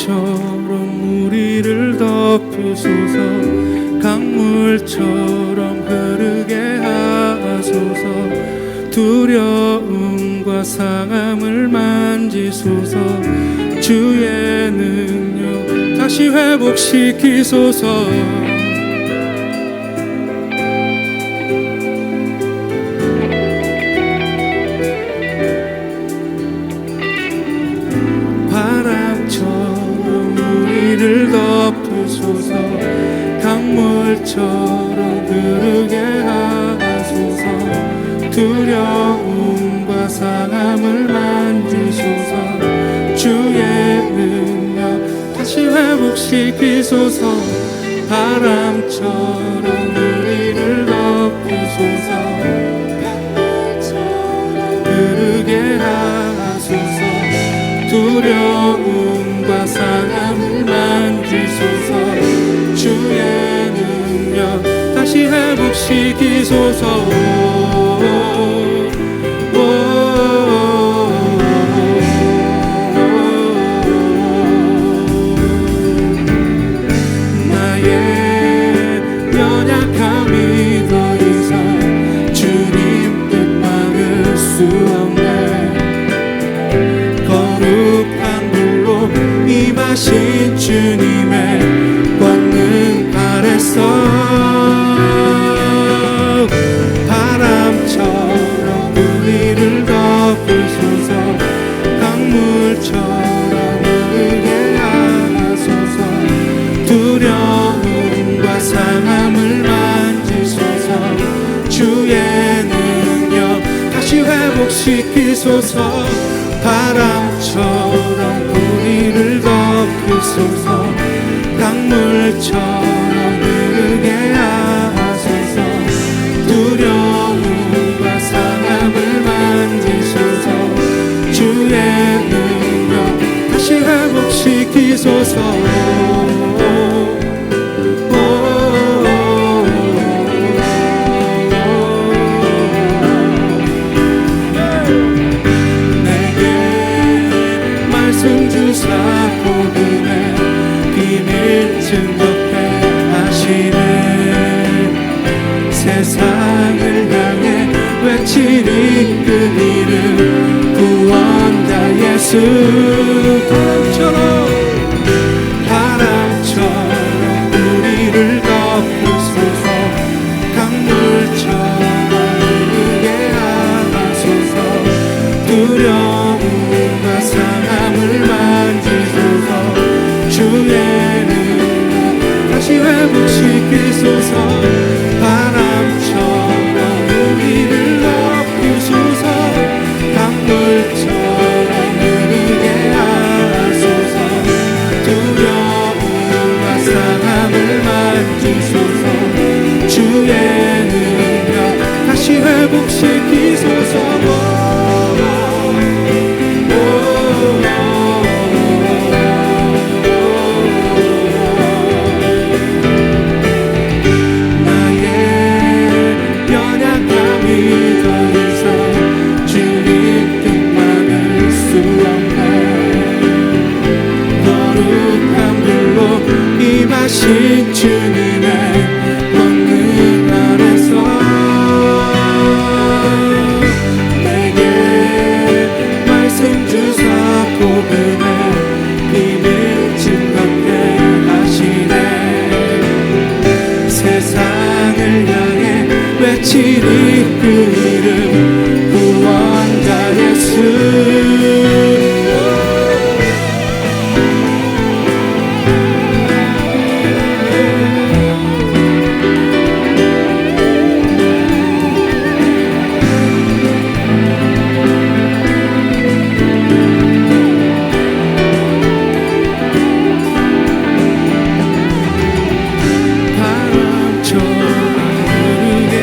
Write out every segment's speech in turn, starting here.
바람처럼 우리를 덮으소서. 강물처럼 흐르게 하소서. 두려움과 상함을 만지소서. 주의 능력 다시 회복시키소서. 바람처럼 우리를 덮으소서. 강물처럼 흐르게 하소서. 두려움과 상함을 만지소서. 주의 능력 다시 회복시키소서. 바람처럼 우리를 덮으소서. 강물처럼 흐르게 하소서. 두려움과 상함을 만지소서. 주의 능력 다시 회복시키소서. 나의 연약함이 더 이상 주님 뜻 막을 수 없네. 거룩한 불로 임하신 주님의 권능 아래서 바람처럼 우리를 덮으소서. 강물처럼 흐르게 하소서. 두려움과 상함을 만지소서. 주의 능력 다시 회복시키소서. 바람처럼 우리를 덮으소서. 강물처럼 흐르게 하소서. 두려움과 상함을 만지소서. 주의 능력 다시 회복시키소서. 복음의 비밀 증거케 하시네. 세상을 향해 외치리 그 이름 구원자 예수. 바람처럼 우리를 덮으소서. 강물처럼 흐르게 하소서. 두려움과 상함을 만지소서. 주의 능력 다시 회복시키소서. 바람처럼 우리를 덮으소서. 강물처럼 흐르게 하소서. 두려움과 상함을 만지소서. 주의 능력 다시 회복시키소서. 임하신 주님의 권능 아래서 내게 말씀 주사 복음의 비밀 증거케 하시네. 세상을 향해 외치리 그 이름 구원자 예수. 바람처럼 흐르게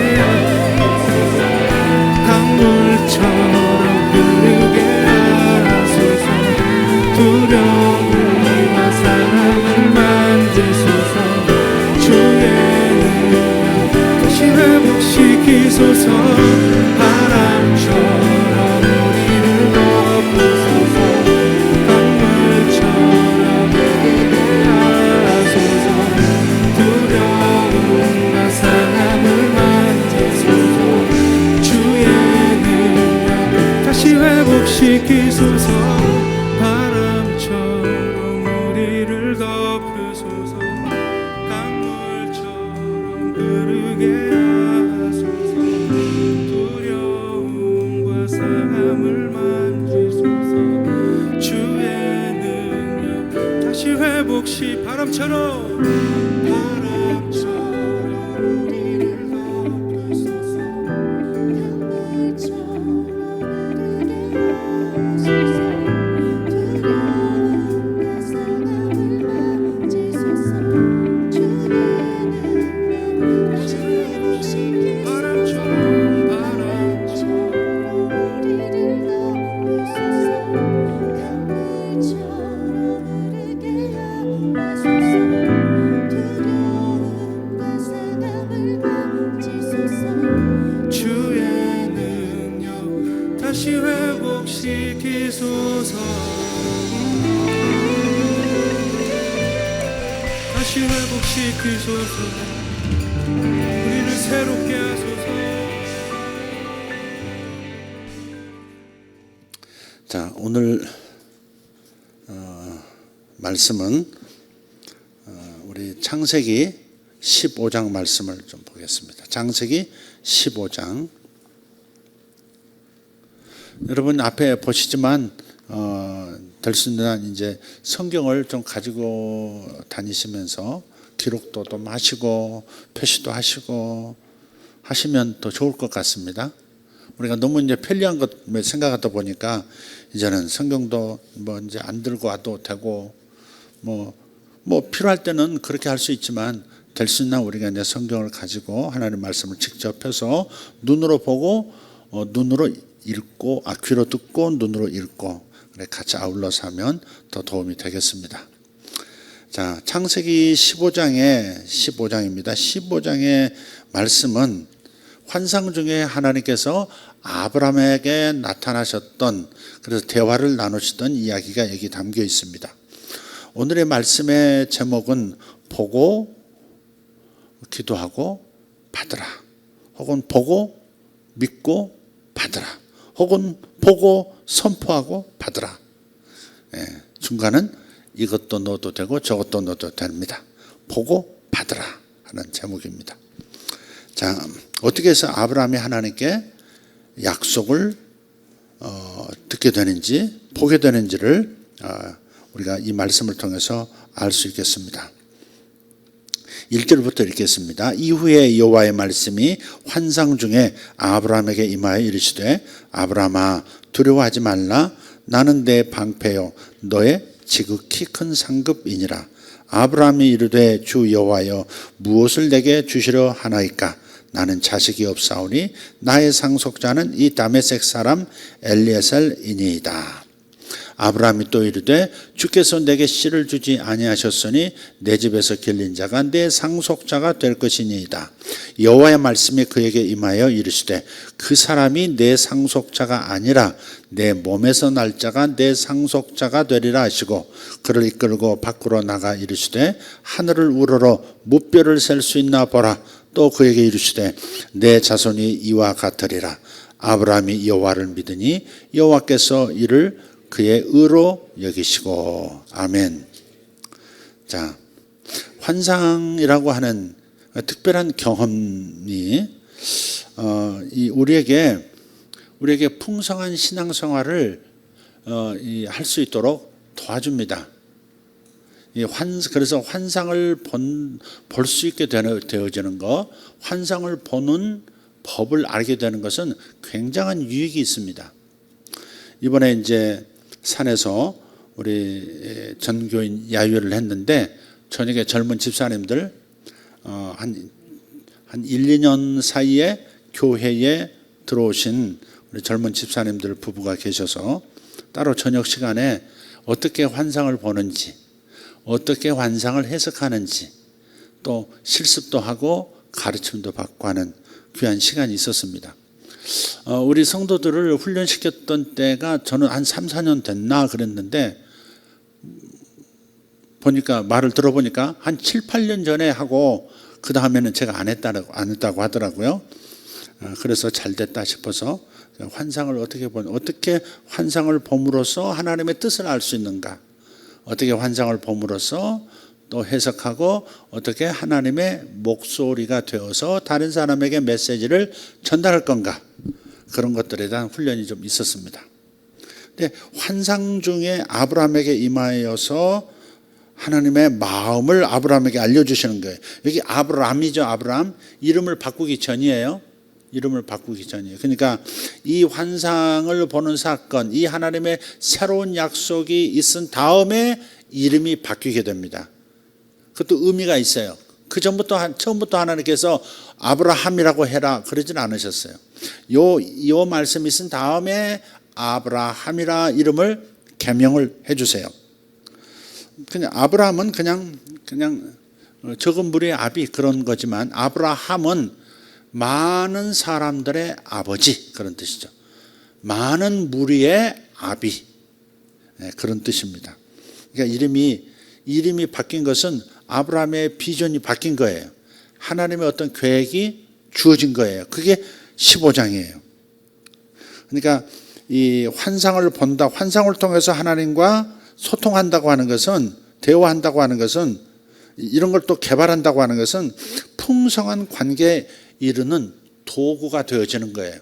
하소서. 바람처럼 우리를 덮으소서. 강물처럼 흐르게 하소서. 두려움과 상함을 만지소서. 주의 능력 다시 회복시. 바람처럼 우리를 덮으소서. 강물처럼 다시 회복시키소서. 다시 회복시키소서. 우리를 새롭게 하소서. 자, 오늘 말씀은 우리 창세기 15장 말씀을 좀 보겠습니다. 창세기 15장. 여러분 앞에 보시지만 될 수 있는 한 이제 성경을 좀 가지고 다니시면서 기록도 좀 하시고 표시도 하시고 하시면 더 좋을 것 같습니다. 우리가 너무 이제 편리한 것 생각하다 보니까 이제는 성경도 뭐 이제 안 들고 와도 되고 뭐 필요할 때는 그렇게 할 수 있지만 될 수 있는 한 우리가 이제 성경을 가지고 하나님의 말씀을 직접 펴서 눈으로 보고 눈으로 읽고 귀로 듣고 눈으로 읽고 같이 아울러서 하면 더 도움이 되겠습니다. 자, 창세기 15장입니다. 15장의 말씀은 환상 중에 하나님께서 아브라함에게 나타나셨던, 그래서 대화를 나누시던 이야기가 여기 담겨 있습니다. 오늘의 말씀의 제목은 보고 기도하고 받으라, 혹은 보고 믿고 받으라, 혹은 보고 선포하고 받으라. 중간은 이것도 넣어도 되고 저것도 넣어도 됩니다. 보고 받으라 하는 제목입니다. 자, 어떻게 해서 아브라함이 하나님께 약속을 듣게 되는지 보게 되는지를 우리가 이 말씀을 통해서 알 수 있겠습니다. 1절부터 읽겠습니다. 이후에 여호와의 말씀이 환상 중에 아브라함에게 임하여 이르시되 아브라함아 두려워하지 말라. 나는 내 방패요 너의 지극히 큰 상급이니라. 아브라함이 이르되 주 여호와여 무엇을 내게 주시려 하나이까. 나는 자식이 없사오니 나의 상속자는 이 다메섹 사람 엘리에셀이니이다. 아브라함이 또 이르되 주께서 내게 씨를 주지 아니하셨으니 내 집에서 길린 자가 내 상속자가 될 것이니이다. 여호와의 말씀이 그에게 임하여 이르시되 그 사람이 내 상속자가 아니라 내 몸에서 날 자가 내 상속자가 되리라 하시고 그를 이끌고 밖으로 나가 이르시되 하늘을 우러러 무뼈를 셀 수 있나 보라. 또 그에게 이르시되 내 자손이 이와 같으리라. 아브라함이 여호와를 믿으니 여호와께서 이를 그의 의로 여기시고. 아멘. 자, 환상이라고 하는 특별한 경험이 우리에게 풍성한 신앙생활을 할 수 있도록 도와줍니다. 그래서 환상을 볼 수 있게 되어지는 것, 환상을 보는 법을 알게 되는 것은 굉장한 유익이 있습니다. 이번에 이제 산에서 우리 전교인 야유회를 했는데 저녁에 젊은 집사님들 한 1, 2년 사이에 교회에 들어오신 우리 젊은 집사님들 부부가 계셔서 따로 저녁 시간에 어떻게 환상을 보는지, 어떻게 환상을 해석하는지, 또 실습도 하고 가르침도 받고 하는 귀한 시간이 있었습니다. 우리 성도들을 훈련시켰던 때가 저는 한 3, 4년 됐나 그랬는데 말을 들어보니까 한 7, 8년 전에 하고 그 다음에는 제가 안 했다고 하더라고요. 그래서 잘 됐다 싶어서 환상을 어떻게 환상을 봄으로써 하나님의 뜻을 알 수 있는가? 어떻게 환상을 봄으로써 또 해석하고 어떻게 하나님의 목소리가 되어서 다른 사람에게 메시지를 전달할 건가? 그런 것들에 대한 훈련이 좀 있었습니다. 근데 환상 중에 아브라함에게 임하여서 하나님의 마음을 아브라함에게 알려주시는 거예요. 여기 아브라함이죠. 아브라함. 이름을 바꾸기 전이에요. 그러니까 이 환상을 보는 사건, 이 하나님의 새로운 약속이 있은 다음에 이름이 바뀌게 됩니다. 그것도 의미가 있어요. 처음부터 하나님께서 아브라함이라고 해라 그러진 않으셨어요. 요 말씀이 있은 다음에 아브라함이라 이름을 개명을 해주세요. 그냥 아브라함은 그냥 적은 무리의 아비 그런 거지만 아브라함은 많은 사람들의 아버지 그런 뜻이죠. 많은 무리의 아비 그런 뜻입니다. 그러니까 이름이 바뀐 것은 아브라함의 비전이 바뀐 거예요. 하나님의 어떤 계획이 주어진 거예요. 그게 15장이에요. 그러니까 이 환상을 본다, 환상을 통해서 하나님과 소통한다고 하는 것은, 대화한다고 하는 것은, 이런 걸 또 개발한다고 하는 것은 풍성한 관계에 이르는 도구가 되어지는 거예요.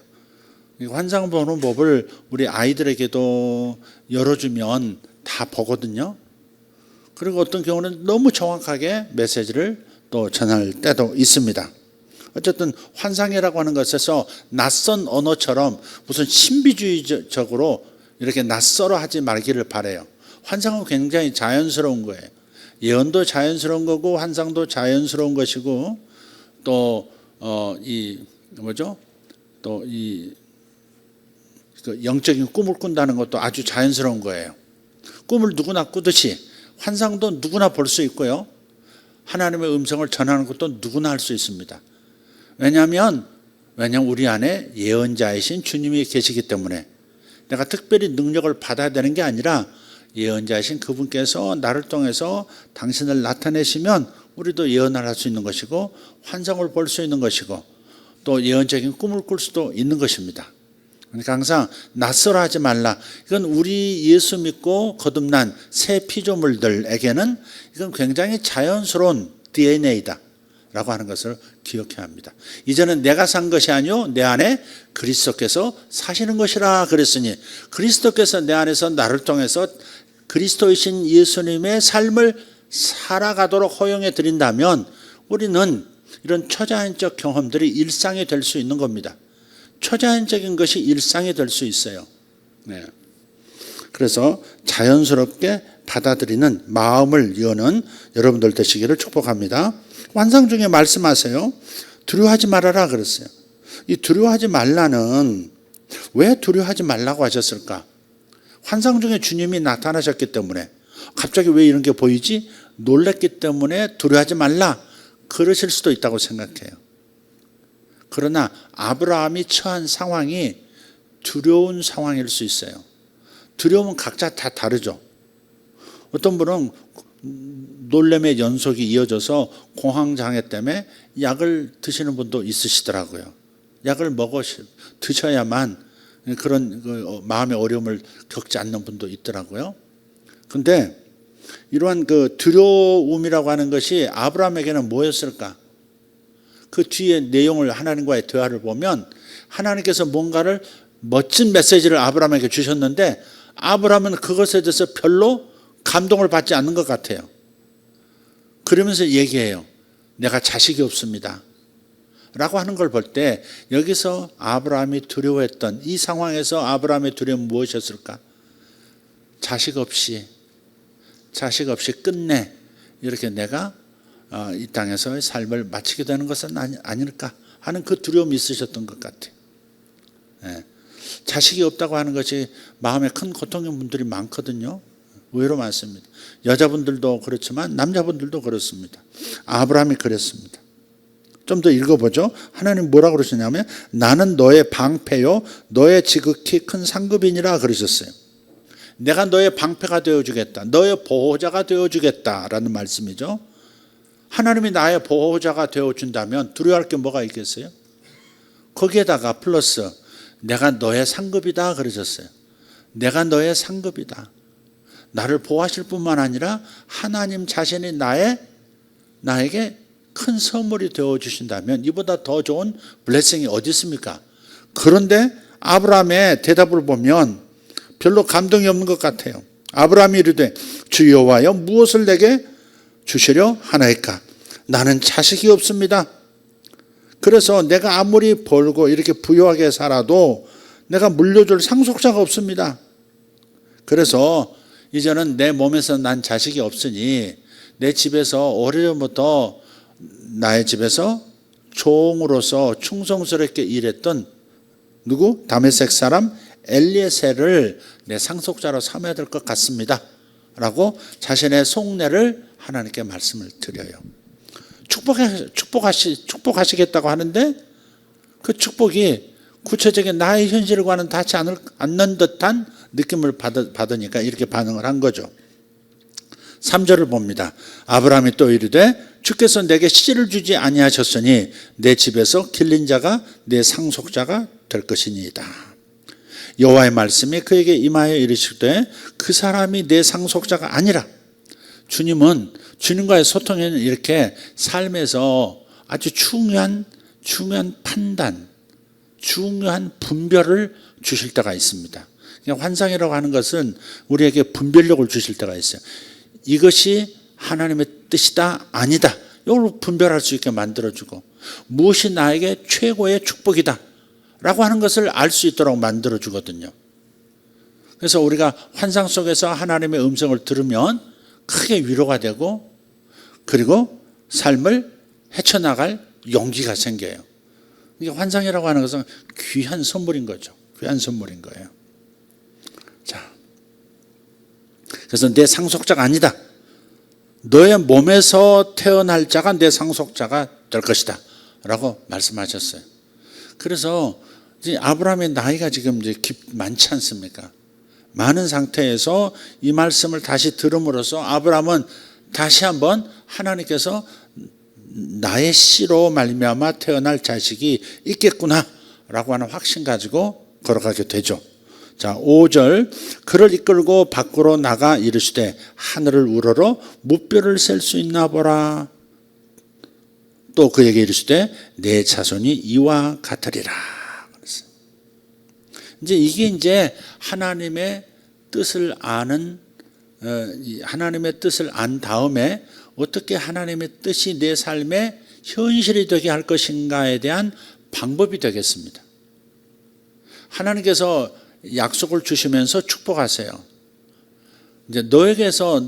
환상 보는 법을 우리 아이들에게도 열어주면 다 보거든요. 그리고 어떤 경우는 너무 정확하게 메시지를 또 전할 때도 있습니다. 어쨌든 환상이라고 하는 것에서 낯선 언어처럼 무슨 신비주의적으로 이렇게 낯설어 하지 말기를 바라요. 환상은 굉장히 자연스러운 거예요. 예언도 자연스러운 거고 환상도 자연스러운 것이고 또 영적인 꿈을 꾼다는 것도 아주 자연스러운 거예요. 꿈을 누구나 꾸듯이 환상도 누구나 볼 수 있고요. 하나님의 음성을 전하는 것도 누구나 할 수 있습니다. 왜냐하면 우리 안에 예언자이신 주님이 계시기 때문에 내가 특별히 능력을 받아야 되는 게 아니라 예언자이신 그분께서 나를 통해서 당신을 나타내시면 우리도 예언을 할 수 있는 것이고 환상을 볼 수 있는 것이고 또 예언적인 꿈을 꿀 수도 있는 것입니다. 그러니까 항상 낯설어하지 말라. 이건 우리 예수 믿고 거듭난 새 피조물들에게는 이건 굉장히 자연스러운 DNA다 라고 하는 것을 기억해야 합니다. 이제는 내가 산 것이 아니요 내 안에 그리스도께서 사시는 것이라 그랬으니 그리스도께서 내 안에서 나를 통해서 그리스도이신 예수님의 삶을 살아가도록 허용해 드린다면 우리는 이런 초자연적 경험들이 일상이 될 수 있는 겁니다. 초자연적인 것이 일상이 될 수 있어요. 네. 그래서 자연스럽게 받아들이는 마음을 여는 여러분들 되시기를 축복합니다. 환상 중에 말씀하세요. 두려워하지 말아라 그랬어요. 이 두려워하지 말라는 왜 두려워하지 말라고 하셨을까? 환상 중에 주님이 나타나셨기 때문에 갑자기 왜 이런 게 보이지? 놀랐기 때문에 두려워하지 말라 그러실 수도 있다고 생각해요. 그러나 아브라함이 처한 상황이 두려운 상황일 수 있어요. 두려움은 각자 다 다르죠. 어떤 분은 놀람의 연속이 이어져서 공황장애 때문에 약을 드시는 분도 있으시더라고요. 약을 드셔야만 그런 마음의 어려움을 겪지 않는 분도 있더라고요. 그런데 이러한 그 두려움이라고 하는 것이 아브라함에게는 뭐였을까? 그 뒤에 내용을 하나님과의 대화를 보면 하나님께서 뭔가를 멋진 메시지를 아브라함에게 주셨는데 아브라함은 그것에 대해서 별로 감동을 받지 않는 것 같아요. 그러면서 얘기해요. 내가 자식이 없습니다. 라고 하는 걸 볼 때 여기서 아브라함이 두려워했던 이 상황에서 아브라함의 두려움은 무엇이었을까? 자식 없이 끝내 이렇게 내가 이 땅에서의 삶을 마치게 되는 것은 아닐까 하는 그 두려움이 있으셨던 것 같아요. 네. 자식이 없다고 하는 것이 마음에 큰 고통인 분들이 많거든요. 의외로 많습니다. 여자분들도 그렇지만 남자분들도 그렇습니다. 아브라함이 그랬습니다. 좀 더 읽어보죠. 하나님 뭐라고 그러시냐면 나는 너의 방패요 너의 지극히 큰 상급이니라 그러셨어요. 내가 너의 방패가 되어주겠다. 너의 보호자가 되어주겠다라는 말씀이죠. 하나님이 나의 보호자가 되어준다면 두려워할 게 뭐가 있겠어요? 거기에다가 플러스 내가 너의 상급이다 그러셨어요. 내가 너의 상급이다. 나를 보호하실 뿐만 아니라 하나님 자신이 나에게 큰 선물이 되어주신다면 이보다 더 좋은 블레싱이 어디 있습니까? 그런데 아브라함의 대답을 보면 별로 감동이 없는 것 같아요. 아브라함이 이르되 주 여호와여 무엇을 내게 주시려 하나이까? 나는 자식이 없습니다. 그래서 내가 아무리 벌고 이렇게 부유하게 살아도 내가 물려줄 상속자가 없습니다. 그래서 이제는 내 몸에서 난 자식이 없으니 내 집에서 오래전부터 나의 집에서 종으로서 충성스럽게 일했던 누구? 다메섹 사람 엘리에셀을 내 상속자로 삼아야 될 것 같습니다. 라고 자신의 속내를 하나님께 말씀을 드려요. 축복하시겠다고 하는데 그 축복이 구체적인 나의 현실과는 닿지 않는 듯한 느낌을 받으니까 이렇게 반응을 한 거죠. 3절을 봅니다. 아브라함이 또 이르되 주께서 내게 씨를 주지 아니하셨으니 내 집에서 길린 자가 내 상속자가 될 것이니이다. 여호와의 말씀이 그에게 임하여 이르시되 그 사람이 내 상속자가 아니라 주님은 주님과의 소통에는 이렇게 삶에서 아주 중요한 판단, 중요한 분별을 주실 때가 있습니다. 환상이라고 하는 것은 우리에게 분별력을 주실 때가 있어요. 이것이 하나님의 뜻이다 아니다 이걸 분별할 수 있게 만들어주고 무엇이 나에게 최고의 축복이다 라고 하는 것을 알 수 있도록 만들어주거든요. 그래서 우리가 환상 속에서 하나님의 음성을 들으면 크게 위로가 되고 그리고 삶을 헤쳐나갈 용기가 생겨요. 이게 환상이라고 하는 것은 귀한 선물인 거죠. 귀한 선물인 거예요. 자, 그래서 내 상속자가 아니다. 너의 몸에서 태어날 자가 내 상속자가 될 것이다. 라고 말씀하셨어요. 그래서 이제 아브라함의 나이가 지금 이제 많지 않습니까? 많은 상태에서 이 말씀을 다시 들음으로써 아브라함은 다시 한번 하나님께서 나의 씨로 말미암아 태어날 자식이 있겠구나라고 하는 확신 가지고 걸어가게 되죠. 자, 5절 그를 이끌고 밖으로 나가 이르시되 하늘을 우러러 무뼈를 셀 수 있나 보라. 또 그에게 이르시되 내 자손이 이와 같으리라. 이게 하나님의 뜻을 아는 하나님의 뜻을 안 다음에 어떻게 하나님의 뜻이 내 삶에 현실이 되게 할 것인가에 대한 방법이 되겠습니다. 하나님께서 약속을 주시면서 축복하세요. 이제 너에게서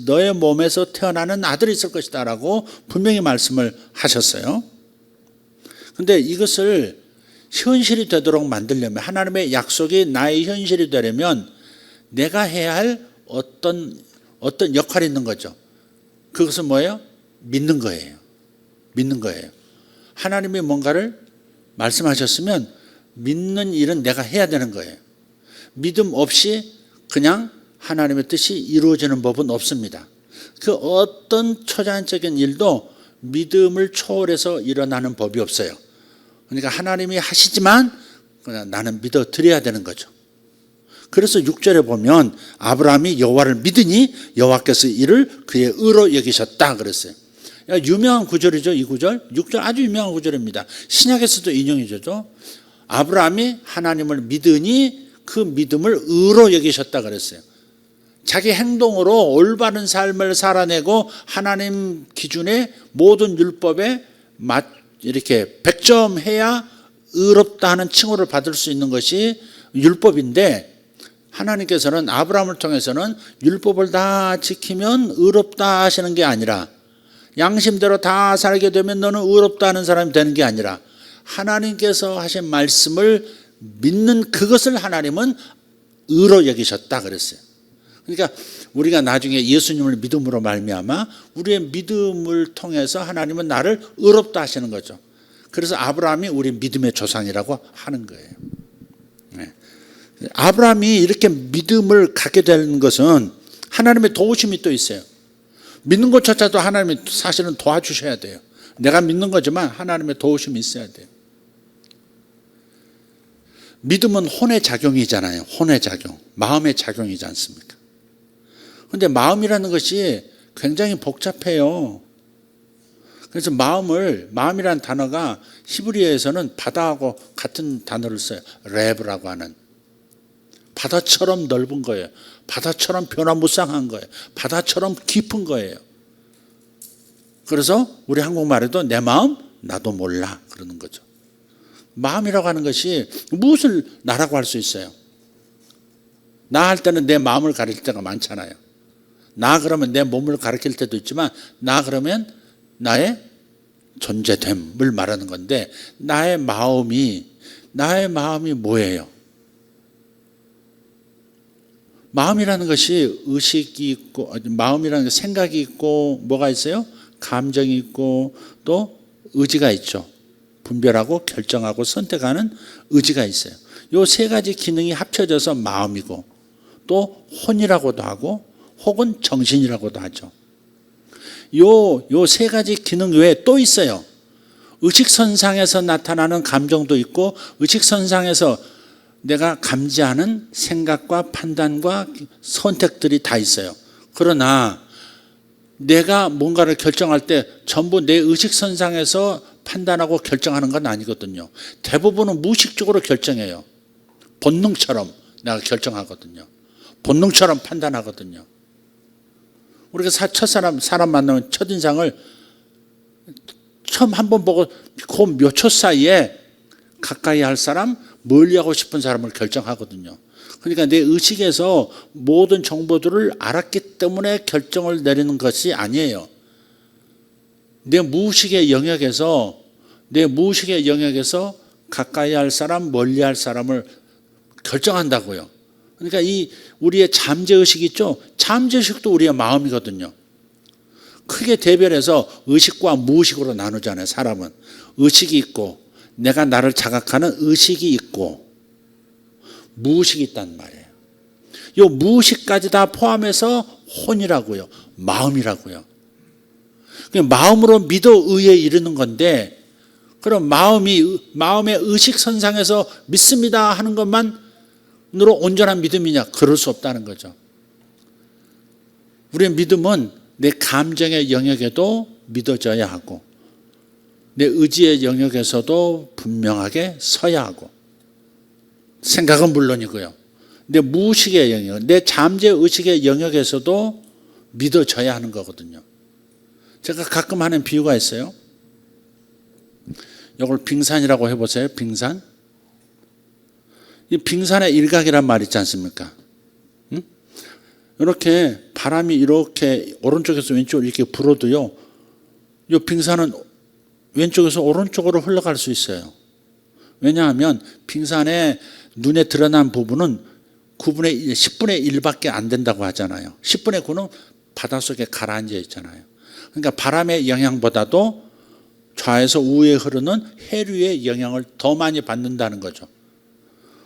너의 몸에서 태어나는 아들이 있을 것이다라고 분명히 말씀을 하셨어요. 그런데 이것을 현실이 되도록 만들려면 하나님의 약속이 나의 현실이 되려면 내가 해야 할 어떤 역할이 있는 거죠. 그것은 뭐예요? 믿는 거예요. 믿는 거예요. 하나님이 뭔가를 말씀하셨으면 믿는 일은 내가 해야 되는 거예요. 믿음 없이 그냥 하나님의 뜻이 이루어지는 법은 없습니다. 그 어떤 초자연적인 일도 믿음을 초월해서 일어나는 법이 없어요. 그러니까 하나님이 하시지만 그냥 나는 믿어 드려야 되는 거죠. 그래서 6절에 보면 아브라함이 여호와를 믿으니 여호와께서 이를 그의 의로 여기셨다 그랬어요. 유명한 구절이죠. 이 구절 6절 아주 유명한 구절입니다. 신약에서도 인용이 되죠. 아브라함이 하나님을 믿으니 그 믿음을 의로 여기셨다 그랬어요. 자기 행동으로 올바른 삶을 살아내고 하나님 기준의 모든 율법에 이렇게 100점 해야 의롭다 하는 칭호를 받을 수 있는 것이 율법인데 하나님께서는 아브라함을 통해서는 율법을 다 지키면 의롭다 하시는 게 아니라 양심대로 다 살게 되면 너는 의롭다 하는 사람이 되는 게 아니라 하나님께서 하신 말씀을 믿는 그것을 하나님은 의로 여기셨다 그랬어요. 그러니까 우리가 나중에 예수님을 믿음으로 말미암아 우리의 믿음을 통해서 하나님은 나를 의롭다 하시는 거죠. 그래서 아브라함이 우리 믿음의 조상이라고 하는 거예요. 네. 아브라함이 이렇게 믿음을 갖게 되는 것은 하나님의 도우심이 또 있어요. 믿는 것조차도 하나님이 사실은 도와주셔야 돼요. 내가 믿는 거지만 하나님의 도우심이 있어야 돼요. 믿음은 혼의 작용이잖아요. 혼의 작용. 마음의 작용이지 않습니까? 그런데 마음이라는 것이 굉장히 복잡해요. 그래서 마음이라는 단어가 히브리어에서는 바다하고 같은 단어를 써요. 레브라고 하는. 바다처럼 넓은 거예요. 바다처럼 변화무쌍한 거예요. 바다처럼 깊은 거예요. 그래서 우리 한국말에도 내 마음 나도 몰라 그러는 거죠. 마음이라고 하는 것이 무엇을 나라고 할 수 있어요? 나 할 때는 내 마음을 가릴 때가 많잖아요. 나 그러면 내 몸을 가리킬 때도 있지만 나 그러면 나의 존재됨을 말하는 건데 나의 마음이 뭐예요? 마음이라는 것이 의식이 있고 마음이라는 게 생각이 있고 뭐가 있어요? 감정이 있고 또 의지가 있죠. 분별하고 결정하고 선택하는 의지가 있어요. 이 세 가지 기능이 합쳐져서 마음이고 또 혼이라고도 하고 혹은 정신이라고도 하죠. 요 세 가지 기능 외에 또 있어요. 의식선상에서 나타나는 감정도 있고 의식선상에서 내가 감지하는 생각과 판단과 선택들이 다 있어요. 그러나 내가 뭔가를 결정할 때 전부 내 의식선상에서 판단하고 결정하는 건 아니거든요. 대부분은 무의식적으로 결정해요. 본능처럼 내가 결정하거든요. 본능처럼 판단하거든요. 우리가 사람 만나면 첫인상을 처음 한번 보고 그 몇 초 사이에 가까이 할 사람, 멀리 하고 싶은 사람을 결정하거든요. 그러니까 내 의식에서 모든 정보들을 알았기 때문에 결정을 내리는 것이 아니에요. 내 무의식의 영역에서 가까이 할 사람, 멀리 할 사람을 결정한다고요. 그러니까 이 우리의 잠재의식 있죠? 잠재의식도 우리의 마음이거든요. 크게 대별해서 의식과 무의식으로 나누잖아요. 사람은 의식이 있고 내가 나를 자각하는 의식이 있고 무의식이 있단 말이에요. 이 무의식까지 다 포함해서 혼이라고요. 마음이라고요. 마음으로 믿어 의에 이르는 건데 그럼 마음의 의식선상에서 믿습니다 하는 것만으로 온전한 믿음이냐? 그럴 수 없다는 거죠. 우리의 믿음은 내 감정의 영역에도 믿어져야 하고 내 의지의 영역에서도 분명하게 서야 하고 생각은 물론이고요. 내 무의식의 영역, 내 잠재의식의 영역에서도 믿어져야 하는 거거든요. 제가 가끔 하는 비유가 있어요. 이걸 빙산이라고 해보세요. 빙산. 이 빙산의 일각이란 말 있지 않습니까? 이렇게 바람이 이렇게 오른쪽에서 왼쪽으로 이렇게 불어도요. 이 빙산은 왼쪽에서 오른쪽으로 흘러갈 수 있어요. 왜냐하면 빙산의 눈에 드러난 부분은 10분의 1밖에 안 된다고 하잖아요. 10분의 9는 바닷속에 가라앉아 있잖아요. 그러니까 바람의 영향보다도 좌에서 우에 흐르는 해류의 영향을 더 많이 받는다는 거죠.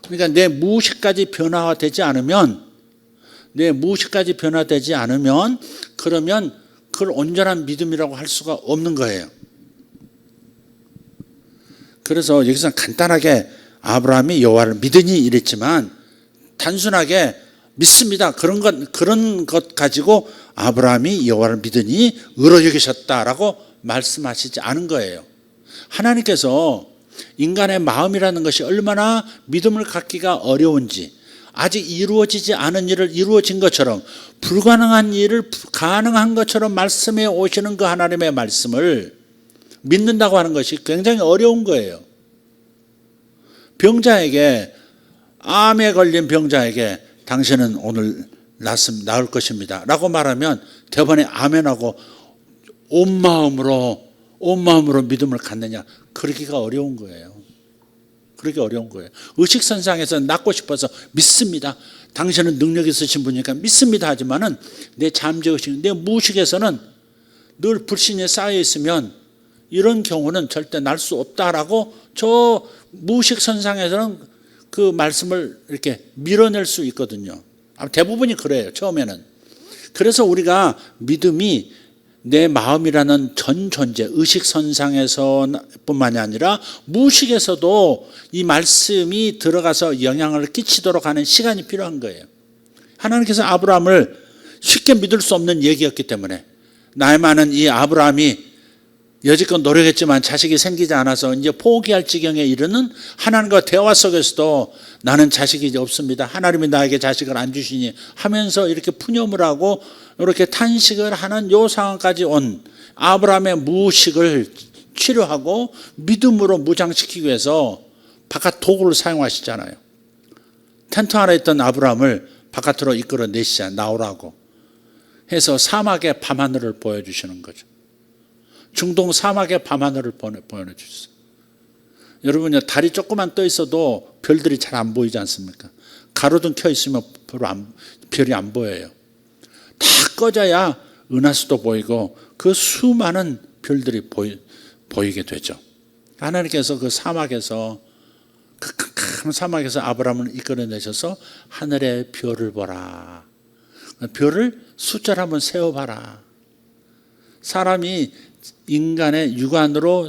그러니까 내 무의식까지 변화되지 않으면 그러면 그걸 온전한 믿음이라고 할 수가 없는 거예요. 그래서 여기서 간단하게 아브라함이 여호와를 믿으니 이랬지만 단순하게 믿습니다. 그런 것 가지고 아브라함이 여호와를 믿으니 의로 여기셨다라고 말씀하시지 않은 거예요. 하나님께서 인간의 마음이라는 것이 얼마나 믿음을 갖기가 어려운지 아직 이루어지지 않은 일을 이루어진 것처럼 불가능한 일을 가능한 것처럼 말씀해 오시는 그 하나님의 말씀을 믿는다고 하는 것이 굉장히 어려운 거예요. 암에 걸린 병자에게 당신은 오늘 나을 것입니다 라고 말하면 대번에 아멘하고 온 마음으로 믿음을 갖느냐? 그러기가 어려운 거예요. 의식선상에서 낫고 싶어서 믿습니다. 당신은 능력 있으신 분이니까 믿습니다 하지만은 내 잠재의식, 내 무의식에서는 늘 불신이 쌓여 있으면 이런 경우는 절대 날 수 없다라고 저 무의식선상에서는 그 말씀을 이렇게 밀어낼 수 있거든요. 대부분이 그래요. 처음에는. 그래서 우리가 믿음이 내 마음이라는 전 존재, 의식선상에서 뿐만이 아니라 무의식에서도 이 말씀이 들어가서 영향을 끼치도록 하는 시간이 필요한 거예요. 하나님께서 아브라함을 쉽게 믿을 수 없는 얘기였기 때문에, 나이 많은 이 아브라함이 여지껏 노력했지만 자식이 생기지 않아서 이제 포기할 지경에 이르는 하나님과 대화 속에서도 나는 자식이 없습니다, 하나님이 나에게 자식을 안 주시니 하면서 이렇게 푸념을 하고 이렇게 탄식을 하는 요 상황까지 온 아브라함의 무의식을 치료하고 믿음으로 무장시키기 위해서 바깥 도구를 사용하시잖아요. 텐트 안에 있던 아브라함을 바깥으로 이끌어내시자, 나오라고 해서 사막의 밤하늘을 보여주시는 거죠. 중동 사막의 밤하늘을 보여주셨어요. 여러분요, 달이 조금만 떠 있어도 별들이 잘 안 보이지 않습니까? 가로등 켜 있으면 별이 안 보여요. 다 꺼져야 은하수도 보이고 그 수많은 별들이 보이게 되죠. 하나님께서 그 사막에서, 그 큰 사막에서 아브라함을 이끌어내셔서 하늘의 별을 보라, 별을 숫자를 한번 세어봐라. 사람이 인간의 육안으로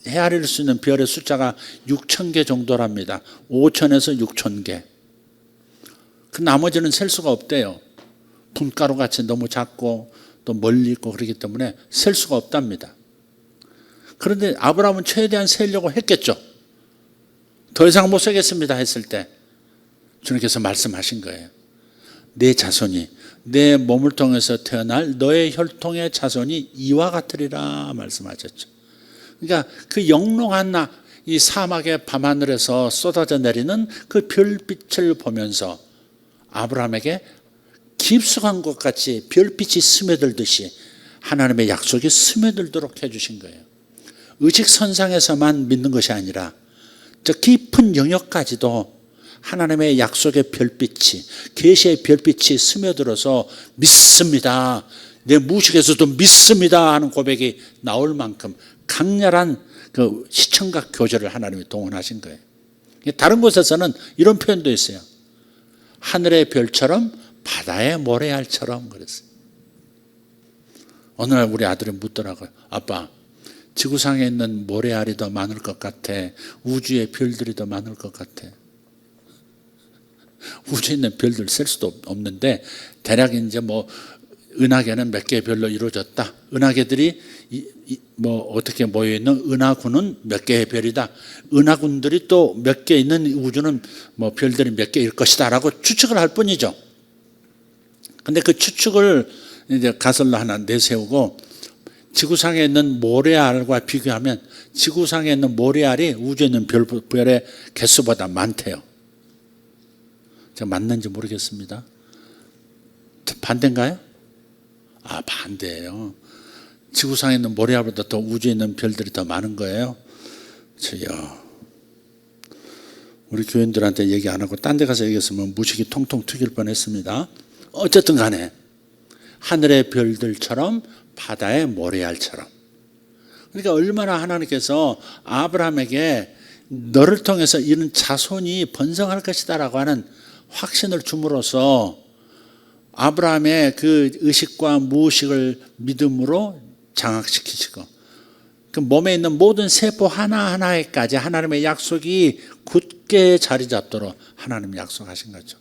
헤아릴 수 있는 별의 숫자가 6,000개 정도랍니다. 5,000에서 6,000개. 그 나머지는 셀 수가 없대요. 분가루 같이 너무 작고 또 멀리 있고 그렇기 때문에 셀 수가 없답니다. 그런데 아브라함은 최대한 세려고 했겠죠. 더 이상 못 세겠습니다 했을 때 주님께서 말씀하신 거예요. 내 자손이, 내 몸을 통해서 태어날 너의 혈통의 자손이 이와 같으리라 말씀하셨죠. 그러니까 그 영롱한 이 사막의 밤하늘에서 쏟아져 내리는 그 별빛을 보면서 아브라함에게 깊숙한 것 같이 별빛이 스며들듯이 하나님의 약속이 스며들도록 해주신 거예요. 의식선상에서만 믿는 것이 아니라 저 깊은 영역까지도 하나님의 약속의 별빛이, 계시의 별빛이 스며들어서 믿습니다, 내 무의식에서도 믿습니다 하는 고백이 나올 만큼 강렬한 그 시청각 교제를 하나님이 동원하신 거예요. 다른 곳에서는 이런 표현도 있어요. 하늘의 별처럼 바다의 모래알처럼 그랬어요. 어느 날 우리 아들이 묻더라고요. 아빠, 지구상에 있는 모래알이 더 많을 것 같아, 우주의 별들이 더 많을 것 같아. 우주에 있는 별들 셀 수도 없는데 대략 이제 뭐 은하계는 몇 개의 별로 이루어졌다, 은하계들이 뭐 어떻게 모여있는 은하군은 몇 개의 별이다, 은하군들이 또 몇 개 있는 우주는 뭐 별들이 몇 개일 것이다 라고 추측을 할 뿐이죠. 근데 그 추측을 이제 가설로 하나 내세우고 지구상에 있는 모래알과 비교하면 지구상에 있는 모래알이 우주에 있는 별의 개수보다 많대요. 제가 맞는지 모르겠습니다. 반대인가요? 아, 반대예요. 지구상에 있는 모래알보다 더 우주에 있는 별들이 더 많은 거예요. 저요, 우리 교인들한테 얘기 안 하고 딴 데 가서 얘기했으면 무식이 통통 튀길 뻔했습니다. 어쨌든 간에 하늘의 별들처럼 바다의 모래알처럼, 그러니까 얼마나 하나님께서 아브라함에게 너를 통해서 이런 자손이 번성할 것이다 라고 하는 확신을 줌으로써 아브라함의 그 의식과 무의식을 믿음으로 장악시키시고 그 몸에 있는 모든 세포 하나하나에까지 하나님의 약속이 굳게 자리 잡도록 하나님이 약속하신 거죠.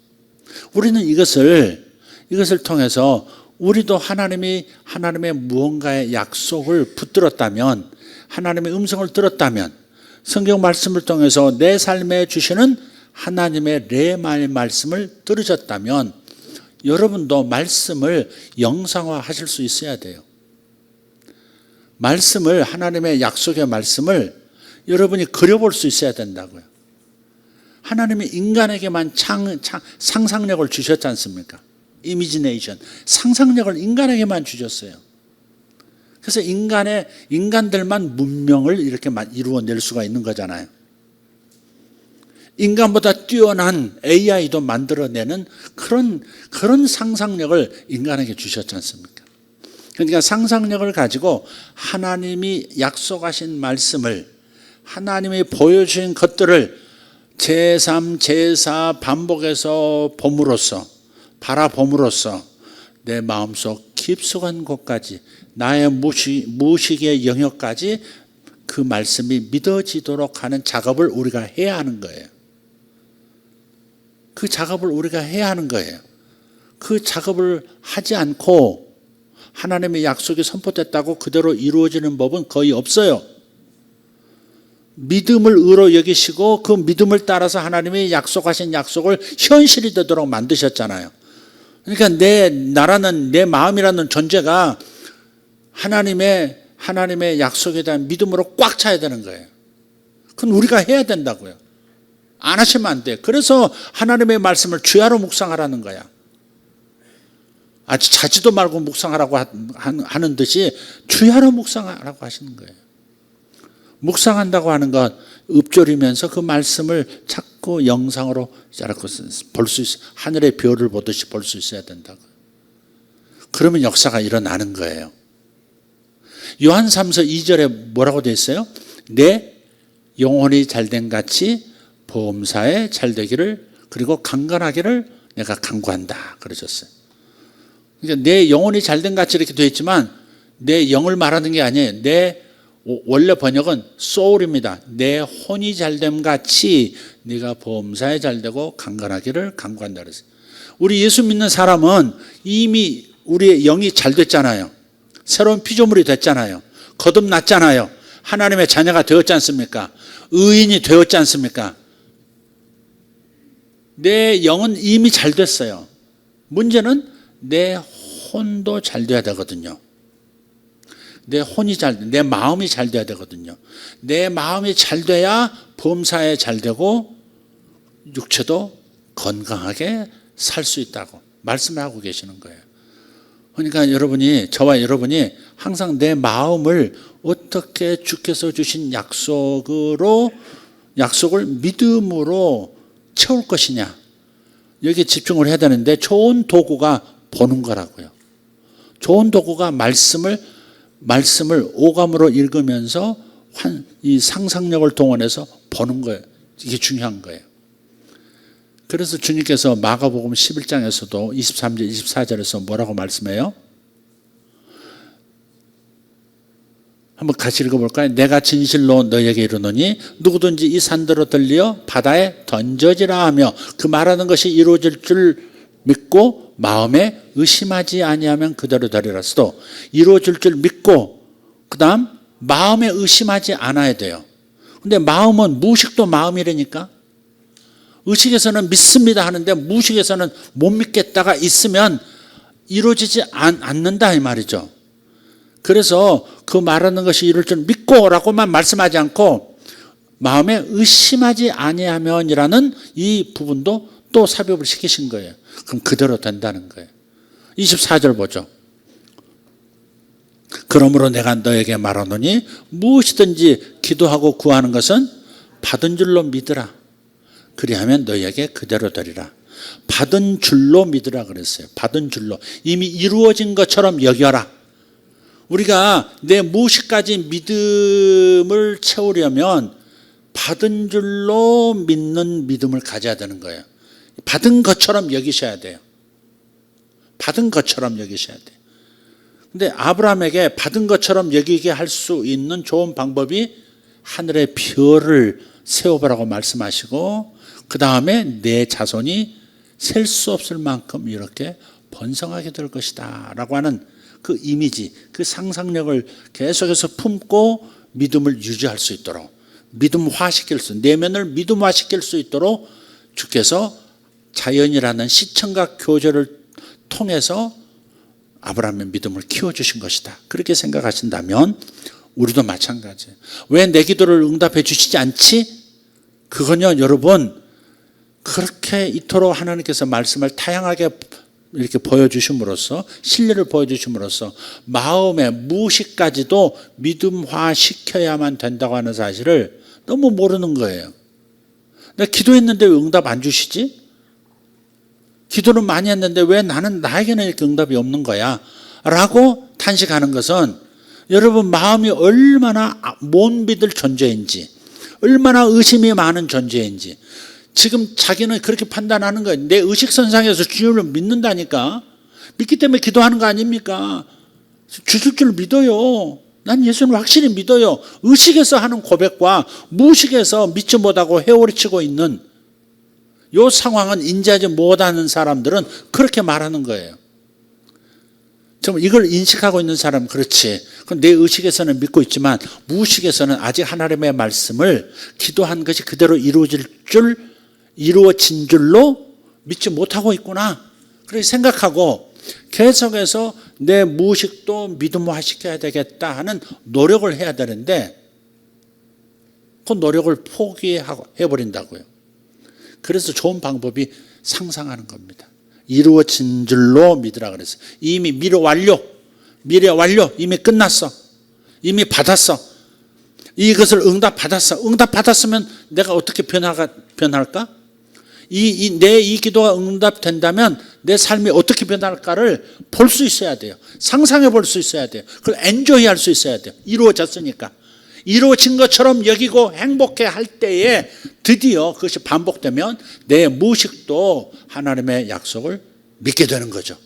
우리는 이것을 통해서 우리도 하나님의 무언가의 약속을 붙들었다면, 하나님의 음성을 들었다면, 성경 말씀을 통해서 내 삶에 주시는 하나님의 레마의 말씀을 들으셨다면 여러분도 말씀을 영상화하실 수 있어야 돼요. 말씀을, 하나님의 약속의 말씀을 여러분이 그려볼 수 있어야 된다고요. 하나님이 인간에게만 상상력을 주셨지 않습니까? 이미지네이션, 상상력을 인간에게만 주셨어요. 그래서 인간들만 문명을 이렇게 이루어낼 수가 있는 거잖아요. 인간보다 뛰어난 AI도 만들어내는 그런 상상력을 인간에게 주셨지 않습니까? 그러니까 상상력을 가지고 하나님이 약속하신 말씀을, 하나님이 보여주신 것들을 제3, 제4 반복해서 봄으로써, 바라봄으로써 내 마음속 깊숙한 곳까지 나의 무의식의 영역까지 그 말씀이 믿어지도록 하는 작업을 우리가 해야 하는 거예요. 그 작업을 우리가 해야 하는 거예요. 그 작업을 하지 않고 하나님의 약속이 선포됐다고 그대로 이루어지는 법은 거의 없어요. 믿음을 의로 여기시고 그 믿음을 따라서 하나님이 약속하신 약속을 현실이 되도록 만드셨잖아요. 그러니까 내 나라는, 내 마음이라는 존재가 하나님의 약속에 대한 믿음으로 꽉 차야 되는 거예요. 그건 우리가 해야 된다고요. 안 하시면 안 돼. 그래서 하나님의 말씀을 주야로 묵상하라는 거야. 아주 자지도 말고 묵상하라고 하는 듯이 주야로 묵상하라고 하시는 거예요. 묵상한다고 하는 것, 읊조리면서 그 말씀을 자꾸 영상으로 볼 수 있어요. 하늘의 별을 보듯이 볼 수 있어야 된다고. 그러면 역사가 일어나는 거예요. 요한 3서 2절에 뭐라고 되어 있어요? 내 영혼이 잘된 같이 보험사에 잘되기를 그리고 강건하기를 내가 간구한다 그러셨어요. 그러니까 내 영혼이 잘된 같이 이렇게 되어 있지만 내 영을 말하는 게 아니에요. 내 원래 번역은 soul입니다. 내 혼이 잘됨 같이 네가 보험사에 잘되고 강건하기를 간구한다 그랬어요. 우리 예수 믿는 사람은 이미 우리의 영이 잘 됐잖아요. 새로운 피조물이 됐잖아요. 거듭났잖아요. 하나님의 자녀가 되었지 않습니까? 의인이 되었지 않습니까? 내 영은 이미 잘 됐어요. 문제는 내 혼도 잘 돼야 되거든요. 내 마음이 잘 돼야 되거든요. 내 마음이 잘 돼야 범사에 잘 되고 육체도 건강하게 살 수 있다고 말씀을 하고 계시는 거예요. 그러니까 저와 여러분이 항상 내 마음을 어떻게 주께서 주신 약속을 믿음으로 채울 것이냐. 여기에 집중을 해야 되는데 좋은 도구가 보는 거라고요. 좋은 도구가 말씀을 오감으로 읽으면서 이 상상력을 동원해서 보는 거예요. 이게 중요한 거예요. 그래서 주님께서 마가복음 11장에서도 23절, 24절에서 뭐라고 말씀해요? 한번 같이 읽어볼까요? 내가 진실로 너에게 이르노니 누구든지 이 산더러 들려 바다에 던져지라 하며 그 말하는 것이 이루어질 줄 믿고 마음에 의심하지 아니하면 그대로 되리라. 또 이루어질 줄 믿고 그 다음 마음에 의심하지 않아야 돼요. 근데 마음은 무의식도 마음이라니까. 의식에서는 믿습니다 하는데 무의식에서는 못 믿겠다가 있으면 이루어지지 않는다 이 말이죠. 그래서 그 말하는 것이 이룰 줄 믿고 라고만 말씀하지 않고 마음에 의심하지 아니하면이라는 이 부분도 또 삽입을 시키신 거예요. 그럼 그대로 된다는 거예요. 24절 보죠. 그러므로 내가 너에게 말하노니 무엇이든지 기도하고 구하는 것은 받은 줄로 믿으라. 그리하면 너에게 그대로 되리라. 받은 줄로 믿으라 그랬어요. 받은 줄로. 이미 이루어진 것처럼 여겨라. 우리가 내 무엇이까지 믿음을 채우려면 받은 줄로 믿는 믿음을 가져야 되는 거예요. 받은 것처럼 여기셔야 돼요. 받은 것처럼 여기셔야 돼요. 근데 아브라함에게 받은 것처럼 여기게 할 수 있는 좋은 방법이 하늘의 별을 세워보라고 말씀하시고 그 다음에 내 자손이 셀 수 없을 만큼 이렇게 번성하게 될 것이다 라고 하는 그 이미지, 그 상상력을 계속해서 품고 믿음을 유지할 수 있도록 내면을 믿음화시킬 수 있도록 주께서 자연이라는 시청각 교제를 통해서 아브라함의 믿음을 키워주신 것이다. 그렇게 생각하신다면 우리도 마찬가지예요. 왜 내 기도를 응답해 주시지 않지? 그건요 여러분 그렇게 이토록 하나님께서 말씀을 다양하게 이렇게 보여주심으로써 신뢰를 보여주심으로써 마음의 무의식까지도 믿음화시켜야만 된다고 하는 사실을 너무 모르는 거예요. 내가 기도했는데 왜 응답 안 주시지? 기도는 많이 했는데 왜 나에게는 이렇게 응답이 없는 거야? 라고 탄식하는 것은 여러분 마음이 얼마나 못 믿을 존재인지 얼마나 의심이 많은 존재인지 지금 자기는 그렇게 판단하는 거예요. 내 의식선상에서 주님을 믿는다니까 믿기 때문에 기도하는 거 아닙니까? 주실 줄 믿어요. 난 예수님을 확실히 믿어요. 의식에서 하는 고백과 무의식에서 믿지 못하고 헤어리치고 있는 이 상황은 인지하지 못하는 사람들은 그렇게 말하는 거예요. 정말 이걸 인식하고 있는 사람은 그렇지. 그럼 내 의식에서는 믿고 있지만 무의식에서는 아직 하나님의 말씀을 기도한 것이 그대로 이루어진 줄로 믿지 못하고 있구나. 그렇게 생각하고 계속해서 내 무의식도 믿음화시켜야 되겠다 하는 노력을 해야 되는데 그 노력을 포기해버린다고요. 그래서 좋은 방법이 상상하는 겁니다. 이루어진 줄로 믿으라 그랬어요. 이미 미래 완료, 이미 끝났어. 이미 받았어. 이것을 응답받았어. 응답받았으면 내가 어떻게 변할까? 내 이 기도가 응답된다면 내 삶이 어떻게 변할까를 볼 수 있어야 돼요. 상상해 볼 수 있어야 돼요. 그걸 엔조이 할 수 있어야 돼요. 이루어졌으니까. 이루어진 것처럼 여기고 행복해 할 때에 드디어 그것이 반복되면 내 무의식도 하나님의 약속을 믿게 되는 거죠.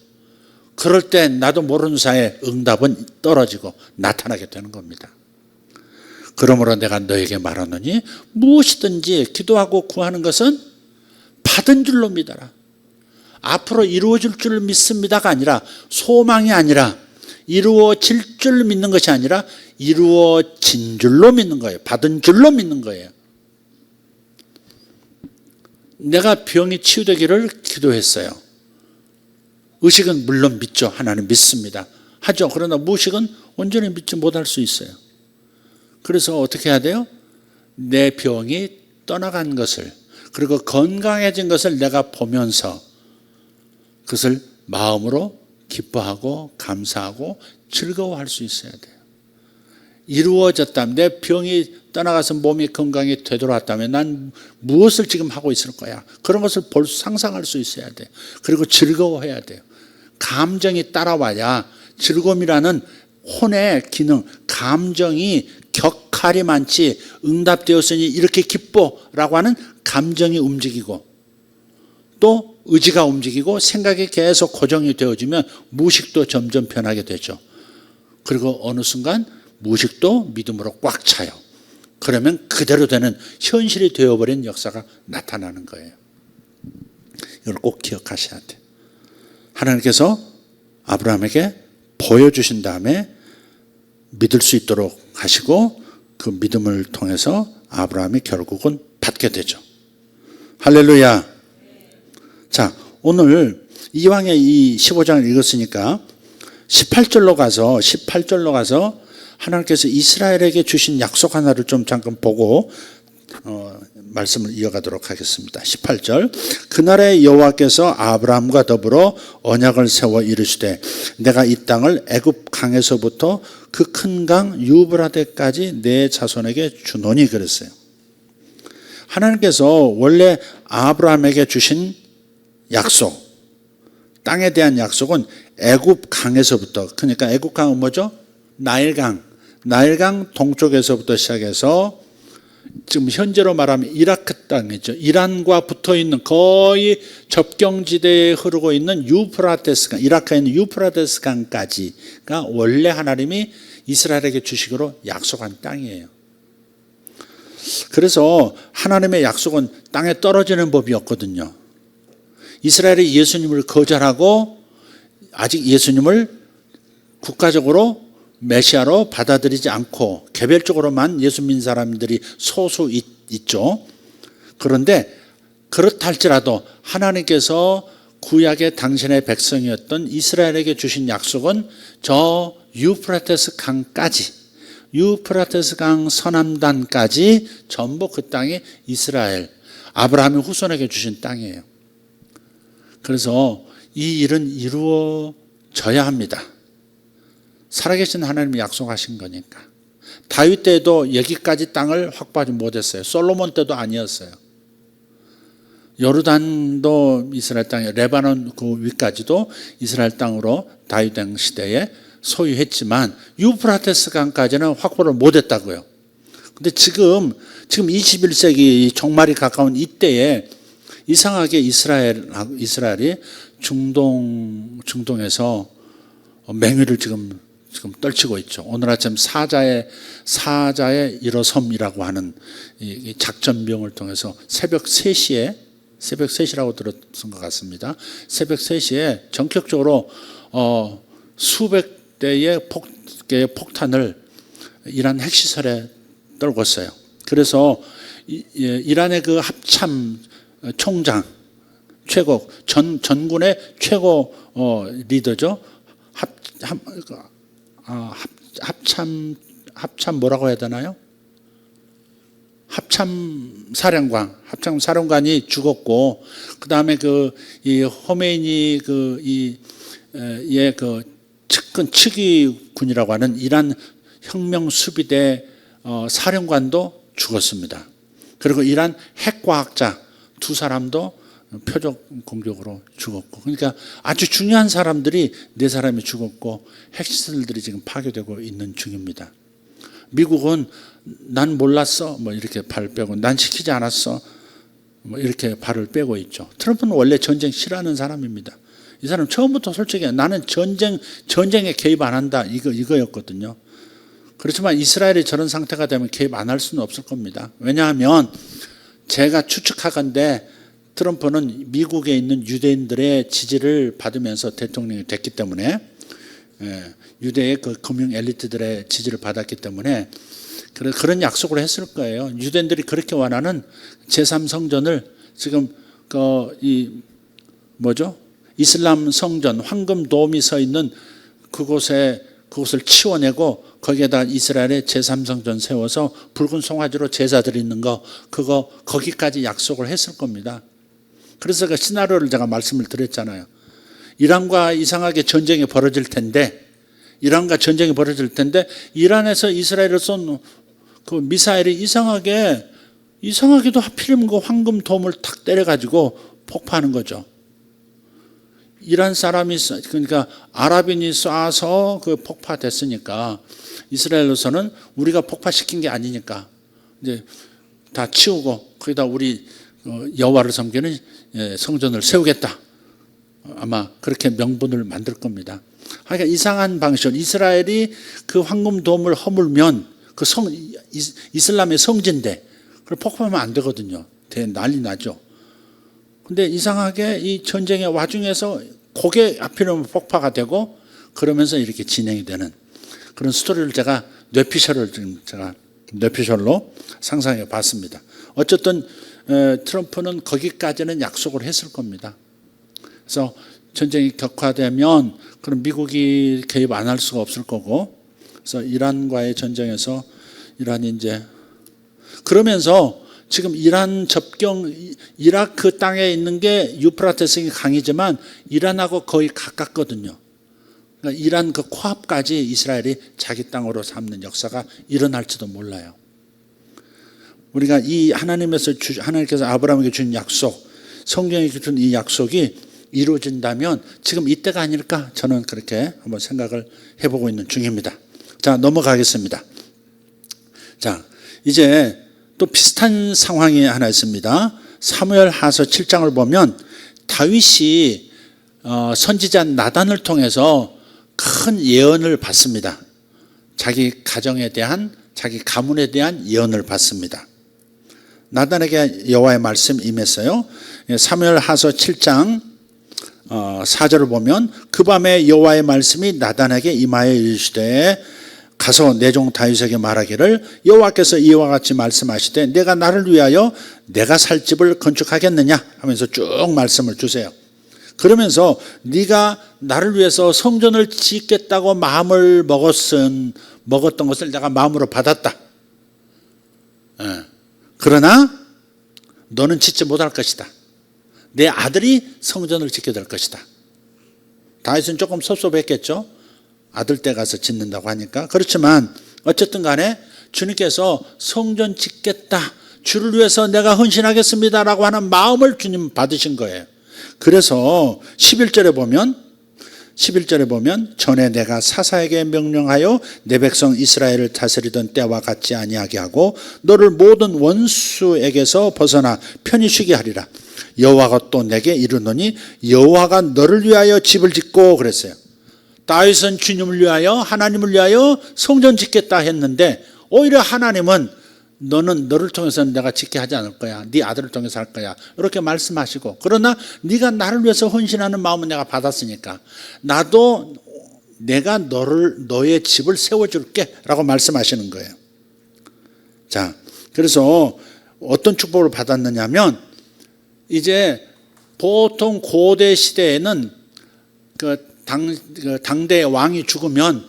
그럴 때 나도 모르는 사이에 응답은 떨어지고 나타나게 되는 겁니다. 그러므로 내가 너에게 말하노니 무엇이든지 기도하고 구하는 것은 받은 줄로 믿어라. 앞으로 이루어질 줄 믿습니다가 아니라 소망이 아니라 이루어질 줄 믿는 것이 아니라 이루어진 줄로 믿는 거예요. 받은 줄로 믿는 거예요. 내가 병이 치유되기를 기도했어요. 의식은 물론 믿죠. 하나님 믿습니다. 하죠. 그러나 무의식은 온전히 믿지 못할 수 있어요. 그래서 어떻게 해야 돼요? 내 병이 떠나간 것을 그리고 건강해진 것을 내가 보면서 그것을 마음으로 기뻐하고 감사하고 즐거워할 수 있어야 돼요. 이루어졌다면 내 병이 떠나가서 몸이 건강이 되돌아왔다면 난 무엇을 지금 하고 있을 거야. 그런 것을 상상할 수 있어야 돼요. 그리고 즐거워해야 돼요. 감정이 따라와야 즐거움이라는 혼의 기능, 감정이 격할이 많지 응답되었으니 이렇게 기뻐라고 하는 감정이 움직이고 또 의지가 움직이고 생각이 계속 고정이 되어지면 무의식도 점점 변하게 되죠. 그리고 어느 순간 무의식도 믿음으로 꽉 차요. 그러면 그대로 되는 현실이 되어버린 역사가 나타나는 거예요. 이걸 꼭 기억하셔야 돼요. 하나님께서 아브라함에게 보여주신 다음에 믿을 수 있도록 하시고 그 믿음을 통해서 아브라함이 결국은 받게 되죠. 할렐루야. 자, 오늘 이왕에 이 15장을 읽었으니까 18절로 가서 하나님께서 이스라엘에게 주신 약속 하나를 좀 잠깐 보고 말씀을 이어가도록 하겠습니다. 18절. 그날에 여호와께서 아브라함과 더불어 언약을 세워 이르시되 내가 이 땅을 애굽 강에서부터 그 큰 강 유브라데까지 내 자손에게 주노니 그랬어요. 하나님께서 원래 아브라함에게 주신 약속, 땅에 대한 약속은 애굽 강에서부터, 그러니까 애굽 강은 뭐죠? 나일강 동쪽에서부터 시작해서 지금 현재로 말하면 이라크 땅이죠. 이란과 붙어있는 거의 접경지대에 흐르고 있는 유프라테스 강, 이라크에 있는 유프라테스 강까지가 원래 하나님이 이스라엘에게 주시기로 약속한 땅이에요. 그래서 하나님의 약속은 땅에 떨어지는 법이 없거든요. 이스라엘이 예수님을 거절하고 아직 예수님을 국가적으로 메시아로 받아들이지 않고 개별적으로만 예수 믿는 사람들이 소수 있죠. 그런데 그렇다 할지라도 하나님께서 구약의 당신의 백성이었던 이스라엘에게 주신 약속은 저 유프라테스 강까지, 유프라테스 강 서남단까지 전부 그 땅이 이스라엘, 아브라함의 후손에게 주신 땅이에요. 그래서 이 일은 이루어져야 합니다. 살아계신 하나님이 약속하신 거니까. 다윗 때도 여기까지 땅을 확보하지 못했어요. 솔로몬 때도 아니었어요. 요르단도 이스라엘 땅이에요. 레바논 그 위까지도 이스라엘 땅으로 다윗 왕 시대에 소유했지만 유프라테스 강까지는 확보를 못했다고요. 근데 지금 21세기 종말이 가까운 이때에 이상하게 이스라엘이 중동에서 맹위를 지금 떨치고 있죠. 오늘 아침 사자의 일어섬이라고 하는 이 작전명을 통해서 새벽 3시라고 들었던 것 같습니다. 새벽 3시에 전격적으로 수백 대의 폭탄을 이란 핵시설에 떨궜어요. 그래서 이란의 그 합참 총장 최고 전군의 최고 리더죠. 합참 뭐라고 해야 되나요? 합참 사령관이 죽었고, 그 다음에 이 호메이니 측근 측위군이라고 하는 이란 혁명 수비대 사령관도 죽었습니다. 그리고 이란 핵과학자 2사람도 표적 공격으로 죽었고, 그러니까 아주 중요한 사람들이 4사람이 죽었고 핵시설들이 지금 파괴되고 있는 중입니다. 미국은 난 몰랐어 뭐 이렇게 발 빼고, 난 시키지 않았어 뭐 이렇게 발을 빼고 있죠. 트럼프는 원래 전쟁 싫어하는 사람입니다. 이 사람 처음부터 솔직히 나는 전쟁에 개입 안 한다 이거였거든요. 그렇지만 이스라엘이 저런 상태가 되면 개입 안 할 수는 없을 겁니다. 왜냐하면 제가 추측하건대 트럼프는 미국에 있는 유대인들의 지지를 받으면서 대통령이 됐기 때문에, 유대의 그 금융 엘리트들의 지지를 받았기 때문에 그런 약속을 했을 거예요. 유대인들이 그렇게 원하는 제3성전을 지금 이슬람 성전 황금 돔이 서 있는 그것을 치워내고 거기에다 이스라엘의 제3성전 세워서 붉은 송아지로 제사 드리는 거기까지 약속을 했을 겁니다. 그래서 그 시나리오를 제가 말씀을 드렸잖아요. 이란과 이상하게 전쟁이 벌어질 텐데, 이란에서 이스라엘을 쏜 그 미사일이 이상하게도 하필이면 그 황금 돔을 탁 때려가지고 폭파하는 거죠. 이란 사람이, 그러니까 아랍인이 쏴서 그 폭파됐으니까 이스라엘로서는 우리가 폭파시킨 게 아니니까 이제 다 치우고 거기다 우리 여호와를 섬기는 성전을 세우겠다. 아마 그렇게 명분을 만들 겁니다. 그러니까 이상한 방식으로 이스라엘이 그 황금돔을 허물면 그 이슬람의 성지인데 그걸 폭파하면 안 되거든요. 난리 나죠. 근데 이상하게 이 전쟁의 와중에서 그게 하필이면 폭파가 되고 그러면서 이렇게 진행이 되는 그런 스토리를 제가 뇌피셜로 상상해 봤습니다. 어쨌든 트럼프는 거기까지는 약속을 했을 겁니다. 그래서 전쟁이 격화되면 그럼 미국이 개입 안 할 수가 없을 거고, 그래서 이란과의 전쟁에서 이란이 이제 그러면서 지금 이란 이라크 땅에 있는 게 유프라테스 강이지만 이란하고 거의 가깝거든요. 그러니까 이란 그 코앞까지 이스라엘이 자기 땅으로 삼는 역사가 일어날지도 몰라요. 우리가 이 하나님께서 아브라함에게 준 약속, 성경에 준 이 약속이 이루어진다면 지금 이때가 아닐까 저는 그렇게 한번 생각을 해보고 있는 중입니다. 자, 넘어가겠습니다. 자, 이제 또 비슷한 상황이 하나 있습니다. 사무엘하서 7장을 보면 다윗이 선지자 나단을 통해서 큰 예언을 받습니다. 자기 가정에 대한, 자기 가문에 대한 예언을 받습니다. 나단에게 여호와의 말씀 임했어요. 사무엘하서 7장 4절을 보면 그 밤에 여호와의 말씀이 나단에게 임하여 이르시되 가서 내 종 다윗에게 말하기를 여호와께서 이와 같이 말씀하시되 내가 나를 위하여 내가 살 집을 건축하겠느냐 하면서 쭉 말씀을 주세요. 그러면서 네가 나를 위해서 성전을 짓겠다고 마음을 먹었던 것을 내가 마음으로 받았다. 그러나 너는 짓지 못할 것이다. 내 아들이 성전을 짓게 될 것이다. 다윗은 조금 섭섭했겠죠. 아들 때 가서 짓는다고 하니까. 그렇지만 어쨌든 간에 주님께서 성전 짓겠다, 주를 위해서 내가 헌신하겠습니다 라고 하는 마음을 주님 받으신 거예요. 그래서 11절에 보면 전에 내가 사사에게 명령하여 내 백성 이스라엘을 다스리던 때와 같지 아니하게 하고 너를 모든 원수에게서 벗어나 편히 쉬게 하리라. 여호와가 또 내게 이르노니 여호와가 너를 위하여 집을 짓고 그랬어요. 다윗은 주님을 위하여 하나님을 위하여 성전 짓겠다 했는데 오히려 하나님은 너는 너를 통해서 내가 짓게 하지 않을 거야. 네 아들을 통해서 할 거야. 이렇게 말씀하시고 그러나 네가 나를 위해서 헌신하는 마음은 내가 받았으니까 나도 내가 너의 집을 세워줄게 라고 말씀하시는 거예요. 자, 그래서 어떤 축복을 받았느냐면 이제 보통 고대 시대에는 당대 왕이 죽으면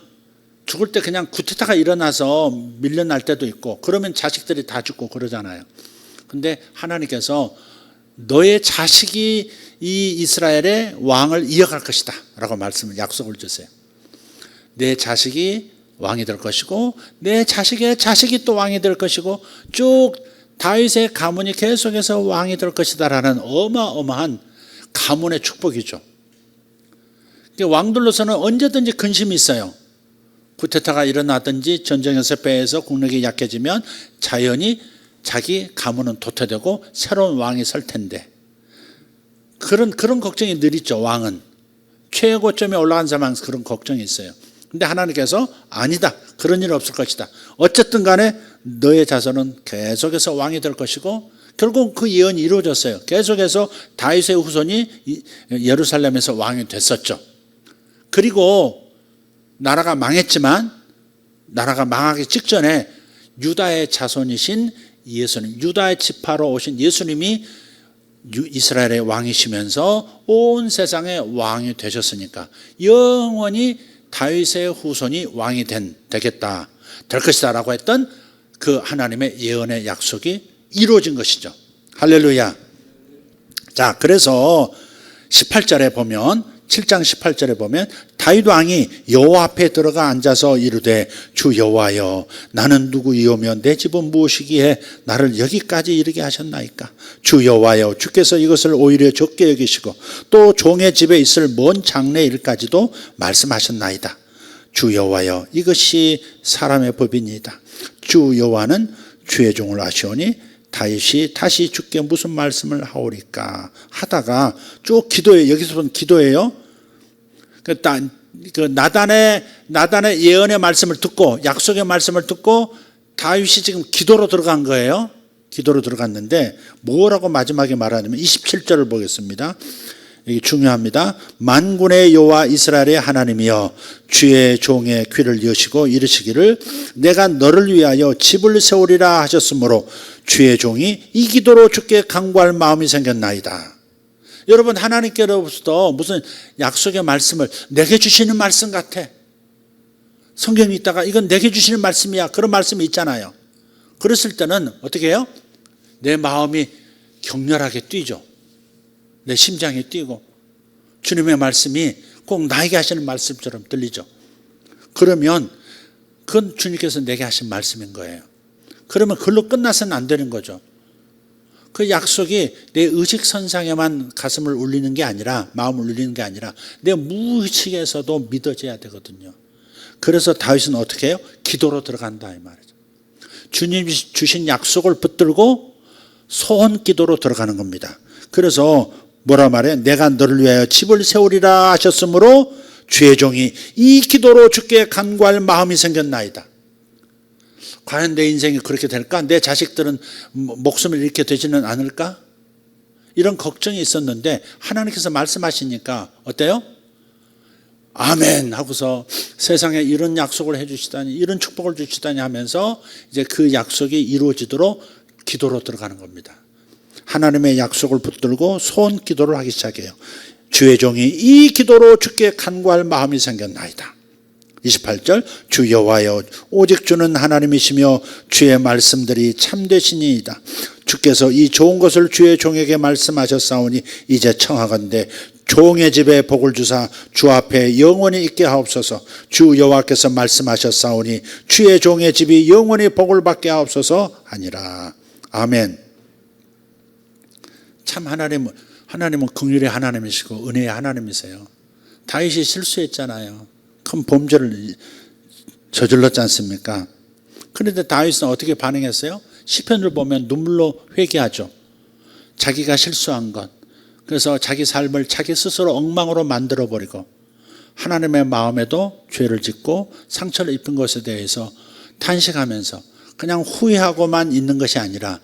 죽을 때 그냥 구테타가 일어나서 밀려날 때도 있고 그러면 자식들이 다 죽고 그러잖아요. 근데 하나님께서 너의 자식이 이 이스라엘의 왕을 이어갈 것이다 라고 약속을 주세요. 내 자식이 왕이 될 것이고 내 자식의 자식이 또 왕이 될 것이고 쭉 다윗의 가문이 계속해서 왕이 될 것이다 라는 어마어마한 가문의 축복이죠. 왕들로서는 언제든지 근심이 있어요. 쿠데타가 일어나든지 전쟁에서 패해서 국력이 약해지면 자연히 자기 가문은 도태되고 새로운 왕이 설 텐데 그런 걱정이 늘 있죠. 왕은 최고점에 올라간 사람은 그런 걱정이 있어요. 근데 하나님께서 아니다. 그런 일 없을 것이다. 어쨌든 간에 너의 자손은 계속해서 왕이 될 것이고 결국 그 예언이 이루어졌어요. 계속해서 다윗의 후손이 예루살렘에서 왕이 됐었죠. 그리고 나라가 망했지만 나라가 망하기 직전에 유다의 자손이신 예수님, 유다의 지파로 오신 예수님이 이스라엘의 왕이시면서 온 세상의 왕이 되셨으니까 영원히 다윗의 후손이 왕이 되겠다, 될 것이다 라고 했던 그 하나님의 예언의 약속이 이루어진 것이죠. 할렐루야. 자, 그래서 18절에 보면 7장 18절에 보면 다윗 왕이 여호와 앞에 들어가 앉아서 이르되 주 여호와여 나는 누구이오며 내 집은 무엇이기에 나를 여기까지 이르게 하셨나이까. 주 여호와여 주께서 이것을 오히려 적게 여기시고 또 종의 집에 있을 먼 장래 일까지도 말씀하셨나이다. 주 여호와여 이것이 사람의 법이니이다. 주 여호와는 주의 종을 아시오니 다윗이 다시 주께 무슨 말씀을 하오리까 하다가 쭉 기도해요. 여기서 본 기도예요. 그 나단의 예언의 말씀을 듣고 약속의 말씀을 듣고 다윗이 지금 기도로 들어간 거예요. 기도로 들어갔는데 뭐라고 마지막에 말하냐면 27절을 보겠습니다. 이게 중요합니다. 만군의 여호와 이스라엘의 하나님이여 주의 종의 귀를 여시고 이르시기를 내가 너를 위하여 집을 세우리라 하셨으므로 주의 종이 이 기도로 주께 간구할 마음이 생겼나이다. 여러분 하나님께로부터 무슨 약속의 말씀을 내게 주시는 말씀 같아. 성경이 있다가 이건 내게 주시는 말씀이야. 그런 말씀이 있잖아요. 그랬을 때는 어떻게 해요? 내 마음이 격렬하게 뛰죠. 내 심장이 뛰고 주님의 말씀이 꼭 나에게 하시는 말씀처럼 들리죠. 그러면 그건 주님께서 내게 하신 말씀인 거예요. 그러면 그걸로 끝나서는 안 되는 거죠. 그 약속이 내 의식선상에만 가슴을 울리는 게 아니라 마음을 울리는 게 아니라 내 무의식에서도 믿어져야 되거든요. 그래서 다윗은 어떻게 해요? 기도로 들어간다 이 말이죠. 주님이 주신 약속을 붙들고 소원 기도로 들어가는 겁니다. 그래서 뭐라 말해? 내가 너를 위하여 집을 세우리라 하셨으므로 주의 종이 이 기도로 주께 간구할 마음이 생겼나이다. 과연 내 인생이 그렇게 될까? 내 자식들은 목숨을 잃게 되지는 않을까? 이런 걱정이 있었는데 하나님께서 말씀하시니까 어때요? 아멘 하고서 세상에 이런 약속을 해주시다니 이런 축복을 주시다니 하면서 이제 그 약속이 이루어지도록 기도로 들어가는 겁니다. 하나님의 약속을 붙들고 소원 기도를 하기 시작해요. 주의 종이 이 기도로 주께 간구할 마음이 생겼나이다. 28절 주 여호와여 오직 주는 하나님이시며 주의 말씀들이 참되시니이다. 주께서 이 좋은 것을 주의 종에게 말씀하셨사오니 이제 청하건대 종의 집에 복을 주사 주 앞에 영원히 있게 하옵소서. 주 여호와께서 말씀하셨사오니 주의 종의 집이 영원히 복을 받게 하옵소서 하니라. 아멘. 참 하나님은 긍휼의 하나님이시고 은혜의 하나님이세요. 다윗이 실수했잖아요. 큰 범죄를 저질렀지 않습니까? 그런데 다윗은 어떻게 반응했어요? 시편을 보면 눈물로 회개하죠. 자기가 실수한 것, 그래서 자기 삶을 자기 스스로 엉망으로 만들어버리고 하나님의 마음에도 죄를 짓고 상처를 입힌 것에 대해서 탄식하면서 그냥 후회하고만 있는 것이 아니라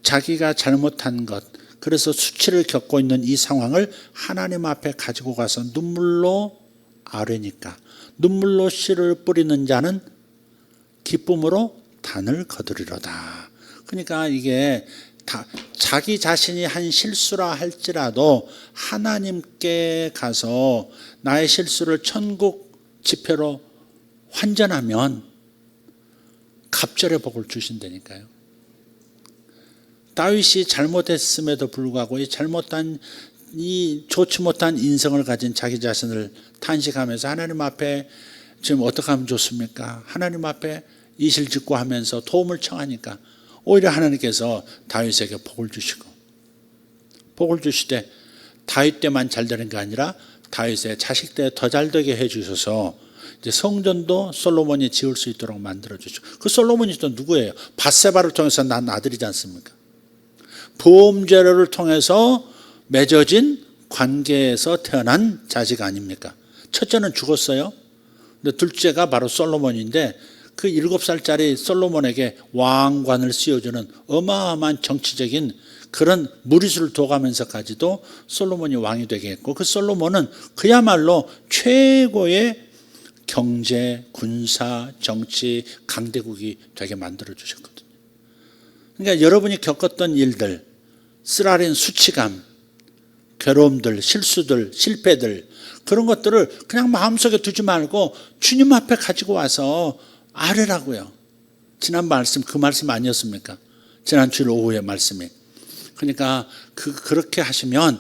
자기가 잘못한 것, 그래서 수치를 겪고 있는 이 상황을 하나님 앞에 가지고 가서 눈물로 아뢰니까, 눈물로 씨를 뿌리는 자는 기쁨으로 단을 거두리로다. 그러니까 이게 다 자기 자신이 한 실수라 할지라도 하나님께 가서 나의 실수를 천국 지폐로 환전하면 갑절의 복을 주신다니까요. 다윗이 잘못했음에도 불구하고 이 좋지 못한 인성을 가진 자기 자신을 탄식하면서 하나님 앞에 지금 어떻게 하면 좋습니까? 하나님 앞에 이실직고 하면서 도움을 청하니까 오히려 하나님께서 다윗에게 복을 주시고, 복을 주시되 다윗 때만 잘 되는 게 아니라 다윗의 자식 때 더 잘 되게 해주셔서 이제 성전도 솔로몬이 지을 수 있도록 만들어주죠. 그 솔로몬이 또 누구예요? 밧세바를 통해서 난 아들이지 않습니까? 보험죄를 통해서 맺어진 관계에서 태어난 자식 아닙니까? 첫째는 죽었어요. 근데 둘째가 바로 솔로몬인데 그 7살짜리 솔로몬에게 왕관을 씌워주는 어마어마한 정치적인 그런 무리수를 둬가면서까지도 솔로몬이 왕이 되게 했고, 그 솔로몬은 그야말로 최고의 경제, 군사, 정치 강대국이 되게 만들어 주셨거든요. 그러니까 여러분이 겪었던 일들, 쓰라린 수치감, 괴로움들, 실수들, 실패들, 그런 것들을 그냥 마음속에 두지 말고 주님 앞에 가지고 와서 아뢰라고요. 지난 말씀, 그 말씀 아니었습니까? 지난 주일 오후의 말씀이. 그러니까 그렇게 하시면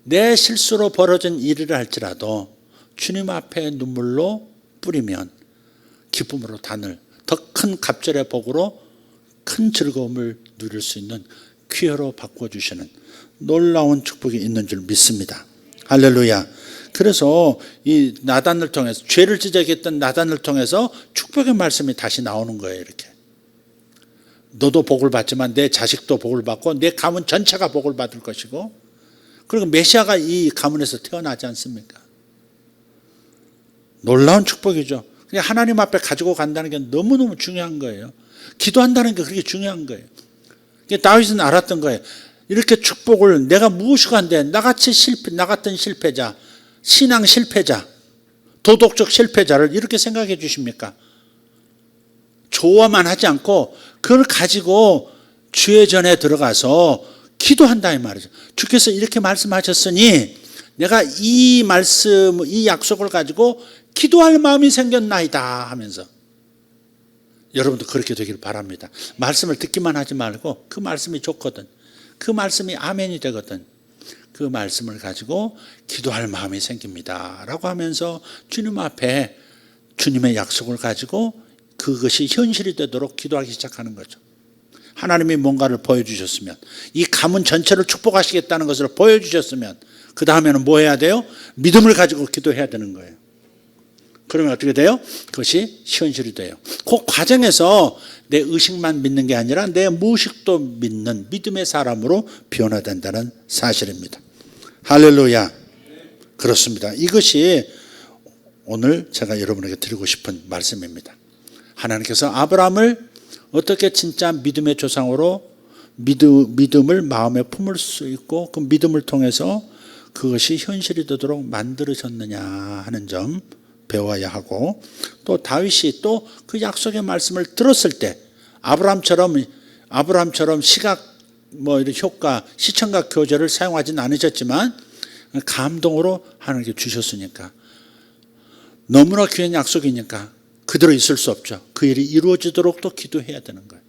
내 실수로 벌어진 일이라 할지라도 주님 앞에 눈물로 뿌리면 기쁨으로 단을, 더 큰 갑절의 복으로 큰 즐거움을 누릴 수 있는 기회로 바꿔주시는 놀라운 축복이 있는 줄 믿습니다. 할렐루야. 그래서 이 나단을 통해서, 죄를 지적했던 나단을 통해서 축복의 말씀이 다시 나오는 거예요. 이렇게 너도 복을 받지만 내 자식도 복을 받고 내 가문 전체가 복을 받을 것이고, 그리고 메시아가 이 가문에서 태어나지 않습니까? 놀라운 축복이죠. 그냥 하나님 앞에 가지고 간다는 게 너무너무 중요한 거예요. 기도한다는 게 그렇게 중요한 거예요. 다윗은 알았던 거예요. 이렇게 축복을, 내가 무엇이간데 나 같은 실패자, 신앙 실패자, 도덕적 실패자를 이렇게 생각해 주십니까? 좋아만 하지 않고 그걸 가지고 주의 전에 들어가서 기도한다 이 말이죠. 주께서 이렇게 말씀하셨으니 내가 이 말씀, 이 약속을 가지고 기도할 마음이 생겼나이다 하면서, 여러분도 그렇게 되길 바랍니다. 말씀을 듣기만 하지 말고 그 말씀이 좋거든, 그 말씀이 아멘이 되거든, 그 말씀을 가지고 기도할 마음이 생깁니다 라고 하면서 주님 앞에 주님의 약속을 가지고 그것이 현실이 되도록 기도하기 시작하는 거죠. 하나님이 뭔가를 보여주셨으면, 이 가문 전체를 축복하시겠다는 것을 보여주셨으면 그 다음에는 뭐 해야 돼요? 믿음을 가지고 기도해야 되는 거예요. 그러면 어떻게 돼요? 그것이 현실이 돼요. 그 과정에서 내 의식만 믿는 게 아니라 내 무의식도 믿는 믿음의 사람으로 변화된다는 사실입니다. 할렐루야. 그렇습니다. 이것이 오늘 제가 여러분에게 드리고 싶은 말씀입니다. 하나님께서 아브라함을 어떻게 진짜 믿음의 조상으로 믿음을 마음에 품을 수 있고 그 믿음을 통해서 그것이 현실이 되도록 만들어졌느냐 하는 점 배워야 하고, 또 다윗이 또 그 약속의 말씀을 들었을 때 아브라함처럼 시각 이런 효과, 시청각 교제를 사용하지는 않으셨지만 감동으로 하나님께 주셨으니까, 너무나 귀한 약속이니까 그대로 있을 수 없죠. 그 일이 이루어지도록 또 기도해야 되는 거예요.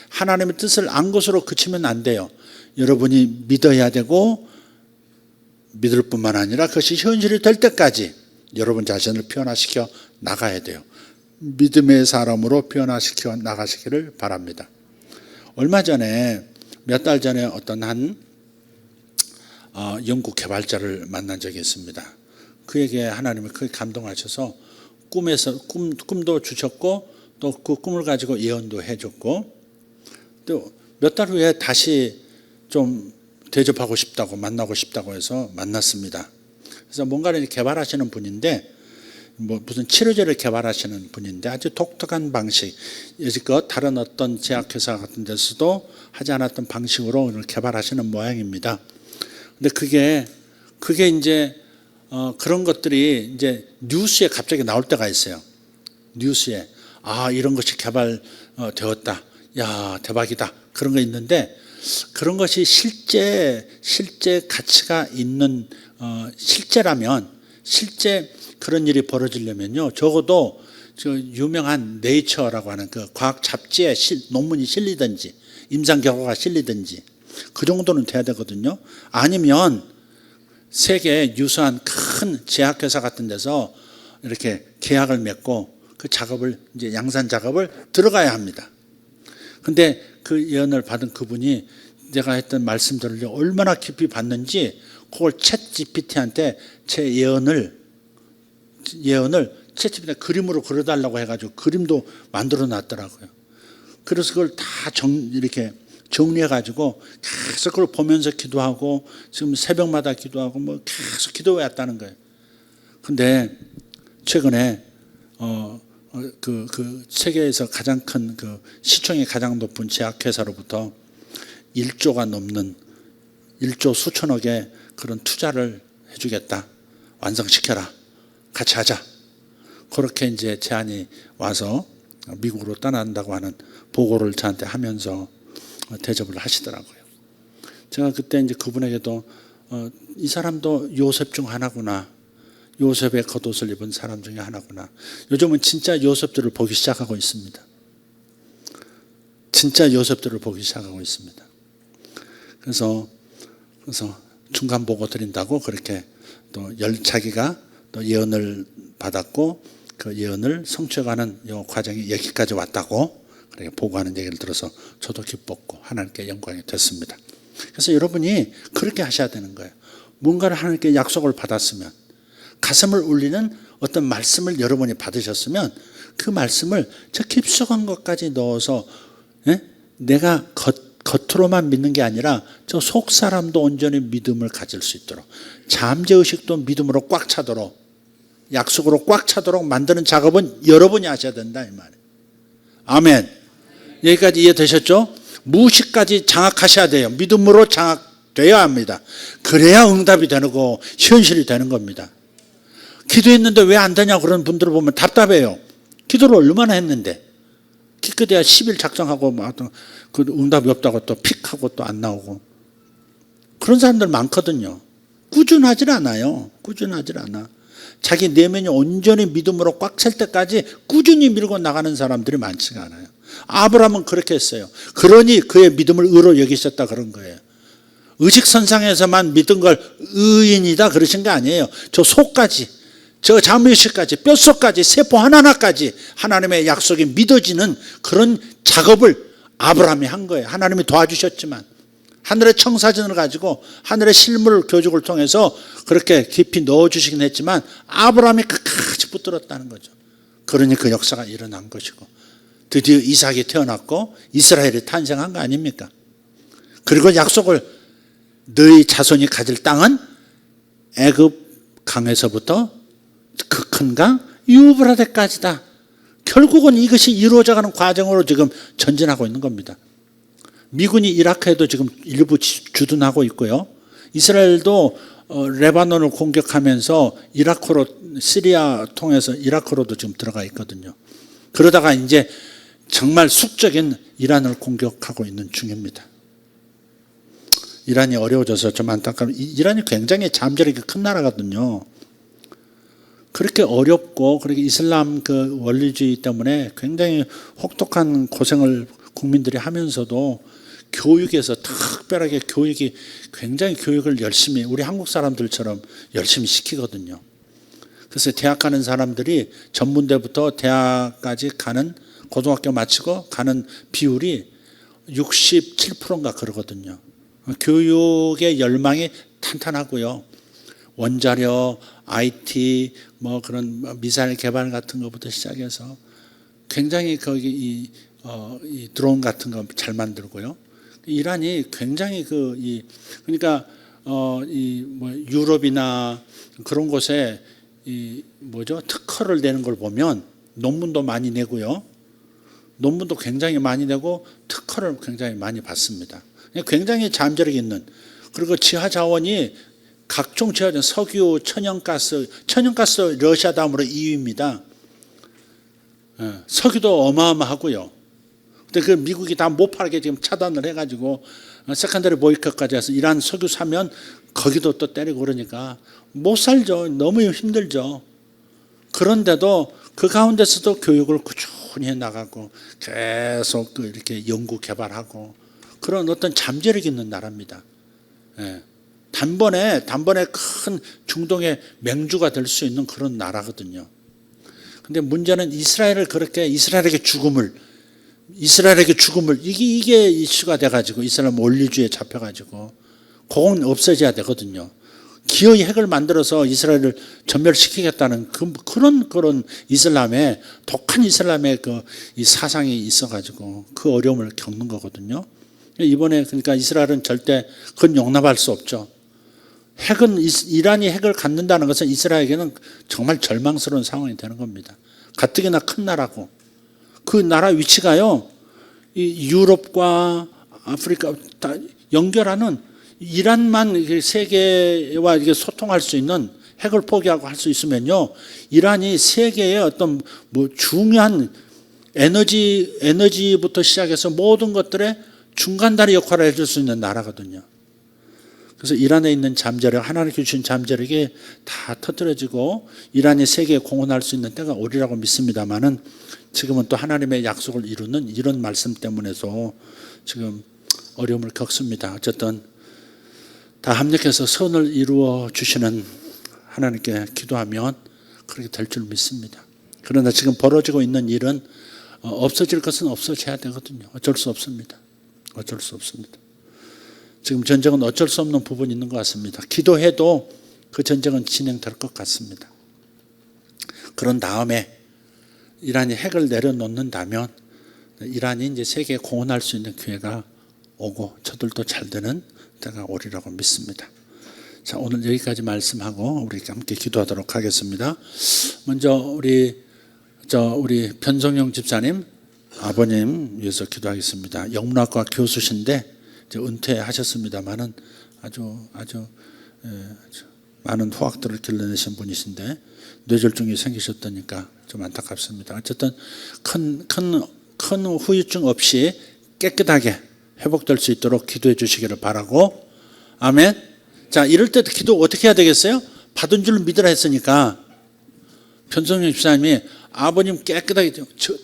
하나님의 뜻을 안 것으로 그치면 안 돼요. 여러분이 믿어야 되고, 믿을 뿐만 아니라 그것이 현실이 될 때까지 여러분 자신을 변화시켜 나가야 돼요. 믿음의 사람으로 변화시켜 나가시기를 바랍니다. 얼마 전에, 몇 달 전에 어떤 한 영국 개발자를 만난 적이 있습니다. 그에게 하나님이 크게 감동하셔서 꿈도 주셨고 또 그 꿈을 가지고 예언도 해줬고, 또 몇 달 후에 다시 좀 대접하고 싶다고 만나고 싶다고 해서 만났습니다. 그래서 뭔가를 개발하시는 분인데 무슨 치료제를 개발하시는 분인데 아주 독특한 방식, 여지껏 다른 어떤 제약회사 같은 데서도 하지 않았던 방식으로 개발하시는 모양입니다. 근데 그게 이제 그런 것들이 이제 뉴스에 갑자기 나올 때가 있어요. 뉴스에 이런 것이 개발되었다. 야, 대박이다. 그런 거 있는데 그런 것이 실제 가치가 있는 실제라면 실제 그런 일이 벌어지려면요, 적어도 저 유명한 네이처라고 하는 그 과학 잡지에 논문이 실리든지 임상 결과가 실리든지 그 정도는 돼야 되거든요. 아니면 세계 유수한 큰 제약회사 같은 데서 이렇게 계약을 맺고 그 작업을 이제 양산 작업을 들어가야 합니다. 근데 그 예언을 받은 그분이 내가 했던 말씀들을 얼마나 깊이 봤는지 그걸 챗 GPT한테 제 예언을 챗 GPT한테 그림으로 그려달라고 해가지고 그림도 만들어 놨더라고요. 그래서 그걸 다 이렇게 정리해가지고 계속 그걸 보면서 기도하고 지금 새벽마다 기도하고 뭐 계속 기도해 왔다는 거예요. 근데 최근에 그 세계에서 가장 큰 그 시총이 가장 높은 제약회사로부터 1조가 넘는 1조 수천억의 그런 투자를 해주겠다. 완성시켜라. 같이 하자. 그렇게 이제 제안이 와서 미국으로 떠난다고 하는 보고를 저한테 하면서 대접을 하시더라고요. 제가 그때 이제 그분에게도 이 사람도 요셉 중 하나구나. 요셉의 겉옷을 입은 사람 중에 하나구나. 요즘은 진짜 요셉들을 보기 시작하고 있습니다. 진짜 요셉들을 보기 시작하고 있습니다. 그래서 중간 보고 드린다고 그렇게 또 자기가 또 예언을 받았고 그 예언을 성취해가는 이 과정이 여기까지 왔다고 그렇게 보고하는 얘기를 들어서 저도 기뻤고 하나님께 영광이 됐습니다. 그래서 여러분이 그렇게 하셔야 되는 거예요. 뭔가를 하나님께 약속을 받았으면 가슴을 울리는 어떤 말씀을 여러분이 받으셨으면 그 말씀을 저 깊숙한 것까지 넣어서 내가 겉으로만 믿는 게 아니라 저 속 사람도 온전히 믿음을 가질 수 있도록 잠재의식도 믿음으로 꽉 차도록 약속으로 꽉 차도록 만드는 작업은 여러분이 하셔야 된다 이 말이에요. 아멘. 여기까지 이해되셨죠? 무엇까지 장악하셔야 돼요. 믿음으로 장악되어야 합니다. 그래야 응답이 되고 현실이 되는 겁니다. 기도했는데 왜 안 되냐고 그런 분들을 보면 답답해요. 기도를 얼마나 했는데 기껏해야 10일 작정하고 그 응답이 없다고 또 픽하고 또 안 나오고 그런 사람들 많거든요. 꾸준하질 않아요. 꾸준하질 않아. 자기 내면이 온전히 믿음으로 꽉 찰 때까지 꾸준히 밀고 나가는 사람들이 많지가 않아요. 아브라함은 그렇게 했어요. 그러니 그의 믿음을 의로 여기셨다 그런 거예요. 의식선상에서만 믿은 걸 의인이다 그러신 게 아니에요. 저 속까지 저 잠의식까지 뼛속까지 세포 하나하나까지 하나님의 약속이 믿어지는 그런 작업을 아브라함이 한 거예요. 하나님이 도와주셨지만 하늘의 청사진을 가지고 하늘의 실물 교족을 통해서 그렇게 깊이 넣어주시긴 했지만 아브라함이 끝까지 붙들었다는 거죠. 그러니 그 역사가 일어난 것이고 드디어 이삭이 태어났고 이스라엘이 탄생한 거 아닙니까? 그리고 약속을 너희 자손이 가질 땅은 애굽 강에서부터 그 큰 강 유브라데까지다. 결국은 이것이 이루어져가는 과정으로 지금 전진하고 있는 겁니다. 미군이 이라크에도 지금 일부 주둔하고 있고요. 이스라엘도 레바논을 공격하면서 이라크로 시리아 통해서 이라크로도 지금 들어가 있거든요. 그러다가 이제 정말 숙적인 이란을 공격하고 있는 중입니다. 이란이 어려워져서 좀 안타까운 이란이 굉장히 잠재력이 큰 나라거든요. 그렇게 어렵고 그렇게 이슬람 그 원리주의 때문에 굉장히 혹독한 고생을 국민들이 하면서도 교육에서 특별하게 교육이 굉장히 교육을 열심히 우리 한국 사람들처럼 열심히 시키거든요. 그래서 대학 가는 사람들이 전문대부터 대학까지 가는 고등학교 마치고 가는 비율이 67%인가 그러거든요. 교육의 열망이 탄탄하고요. 원자력, IT, 뭐 그런 미사일 개발 같은 것부터 시작해서 굉장히 거기 이 드론 같은 거 잘 만들고요. 이란이 굉장히 그러니까 유럽이나 그런 곳에 특허를 내는 걸 보면 논문도 많이 내고요. 논문도 굉장히 많이 내고 특허를 굉장히 많이 받습니다. 굉장히 잠재력 있는, 그리고 지하 자원이 각종 지하 자원, 석유, 천연가스 러시아 다음으로 2위입니다. 석유도 어마어마하고요. 근데 그 미국이 다 못 팔게 지금 차단을 해가지고 세컨더리 보이콧까지 해서 이란 석유 사면 거기도 또 때리고 그러니까 못 살죠. 너무 힘들죠. 그런데도 그 가운데서도 교육을 꾸준히 해나가고 계속 이렇게 연구 개발하고 그런 어떤 잠재력 있는 나라입니다. 단번에 큰 중동의 맹주가 될 수 있는 그런 나라거든요. 근데 문제는 이스라엘에게 죽음을 이게 이슈가 돼가지고 이스라엘 원리주의에 잡혀가지고 그건 없어져야 되거든요. 기어이 핵을 만들어서 이스라엘을 전멸시키겠다는 그런 이슬람의 독한 이슬람의 이 사상이 있어가지고 그 어려움을 겪는 거거든요. 이번에 그러니까 이스라엘은 절대 그건 용납할 수 없죠. 이란이 핵을 갖는다는 것은 이스라엘에게는 정말 절망스러운 상황이 되는 겁니다. 가뜩이나 큰 나라고 그 나라 위치가요, 이 유럽과 아프리카 다 연결하는, 이란만 세계와 이게 소통할 수 있는, 핵을 포기하고 할 수 있으면요, 이란이 세계의 어떤 중요한 에너지부터 시작해서 모든 것들의 중간다리 역할을 해줄 수 있는 나라거든요. 그래서 이란에 있는 잠재력, 하나님께 주신 잠재력이 다 터뜨려지고 이란이 세계에 공헌할 수 있는 때가 오리라고 믿습니다만은, 지금은 또 하나님의 약속을 이루는 이런 말씀 때문에도 지금 어려움을 겪습니다. 어쨌든 다 합력해서 선을 이루어 주시는 하나님께 기도하면 그렇게 될 줄 믿습니다. 그러나 지금 벌어지고 있는 일은 없어질 것은 없어져야 되거든요. 어쩔 수 없습니다. 어쩔 수 없습니다. 지금 전쟁은 어쩔 수 없는 부분이 있는 것 같습니다. 기도해도 그 전쟁은 진행될 것 같습니다. 그런 다음에 이란이 핵을 내려놓는다면 이란이 이제 세계에 공헌할 수 있는 기회가 오고 저들도 잘 되는 때가 오리라고 믿습니다. 자, 오늘 여기까지 말씀하고 우리 함께 기도하도록 하겠습니다. 먼저 우리 변성용 집사님 아버님 위해서 기도하겠습니다. 영문학과 교수신데 이제 은퇴하셨습니다만은 아주 많은 후학들을 길러내신 분이신데 뇌졸중이 생기셨다니까 좀 안타깝습니다. 어쨌든 큰 후유증 없이 깨끗하게 회복될 수 있도록 기도해 주시기를 바라고, 아멘. 자, 이럴 때 기도 어떻게 해야 되겠어요? 받은 줄 믿으라 했으니까 변성현 집사님이 아버님 깨끗하게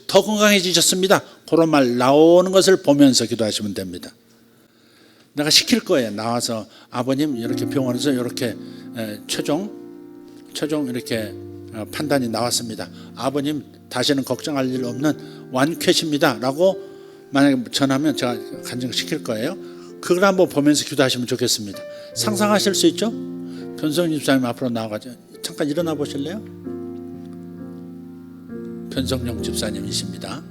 더 건강해지셨습니다, 그런 말 나오는 것을 보면서 기도하시면 됩니다. 내가 시킬 거예요. 나와서 아버님 이렇게 병원에서 이렇게 최종 이렇게 판단이 나왔습니다. 아버님 다시는 걱정할 일 없는 완쾌십니다 라고 만약에 전하면 제가 간증시킬 거예요. 그걸 한번 보면서 기도하시면 좋겠습니다. 상상하실 수 있죠? 변성윤 집사님 앞으로 나와가지고 잠깐 일어나 보실래요? 변성용 집사님이십니다.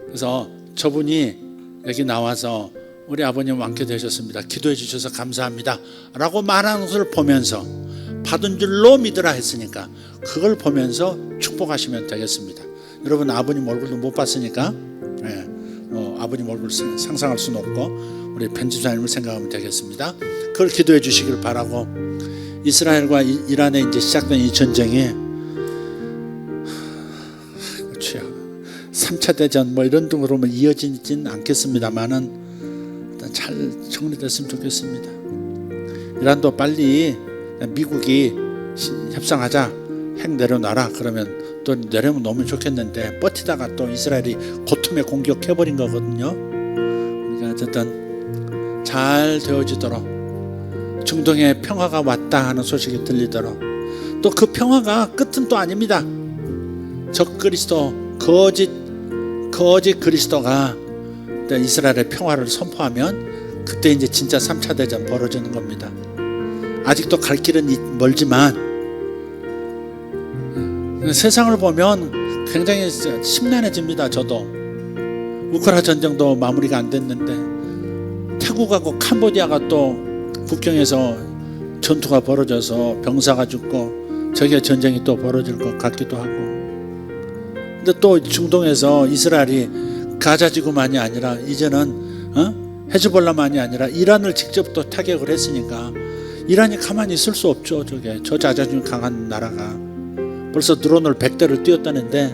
그래서 저분이 여기 나와서 우리 아버님 완쾌되셨습니다, 기도해 주셔서 감사합니다 라고 말하는 것을 보면서 받은 줄로 믿으라 했으니까 그걸 보면서 축복하시면 되겠습니다. 여러분 아버님 얼굴도 못 봤으니까 아버님 얼굴 상상할 수는 없고 우리 변 집사님을 생각하면 되겠습니다. 그걸 기도해 주시길 바라고, 이스라엘과 이란에 이제 시작된 이 전쟁이 3차 대전 이런 등으로 이어지진 않겠습니다만은 일단 잘 정리됐으면 좋겠습니다. 이란도 빨리 미국이 협상하자, 핵 내려놔라 그러면 또 내려놓으면 좋겠는데 버티다가 또 이스라엘이 고tum에 공격해버린 거거든요. 그러니까 어쨌든 잘 되어지도록, 중동에 평화가 왔다 하는 소식이 들리도록, 또 그 평화가 끝은 또 아닙니다. 적그리스도 거짓 그리스도가 이스라엘의 평화를 선포하면 그때 이제 진짜 3차 대전 벌어지는 겁니다. 아직도 갈 길은 멀지만 세상을 보면 굉장히 심란해집니다. 저도 우크라이나 전쟁도 마무리가 안 됐는데 태국하고 캄보디아가 또 국경에서 전투가 벌어져서 병사가 죽고 저기에 전쟁이 또 벌어질 것 같기도 하고, 근데 또 중동에서 이스라엘이 가자지구만이 아니라 이제는 헤즈볼라만이 아니라 이란을 직접 또 타격을 했으니까 이란이 가만히 있을 수 없죠. 저 자존심 강한 나라가 벌써 드론을 100대를 띄웠다는데,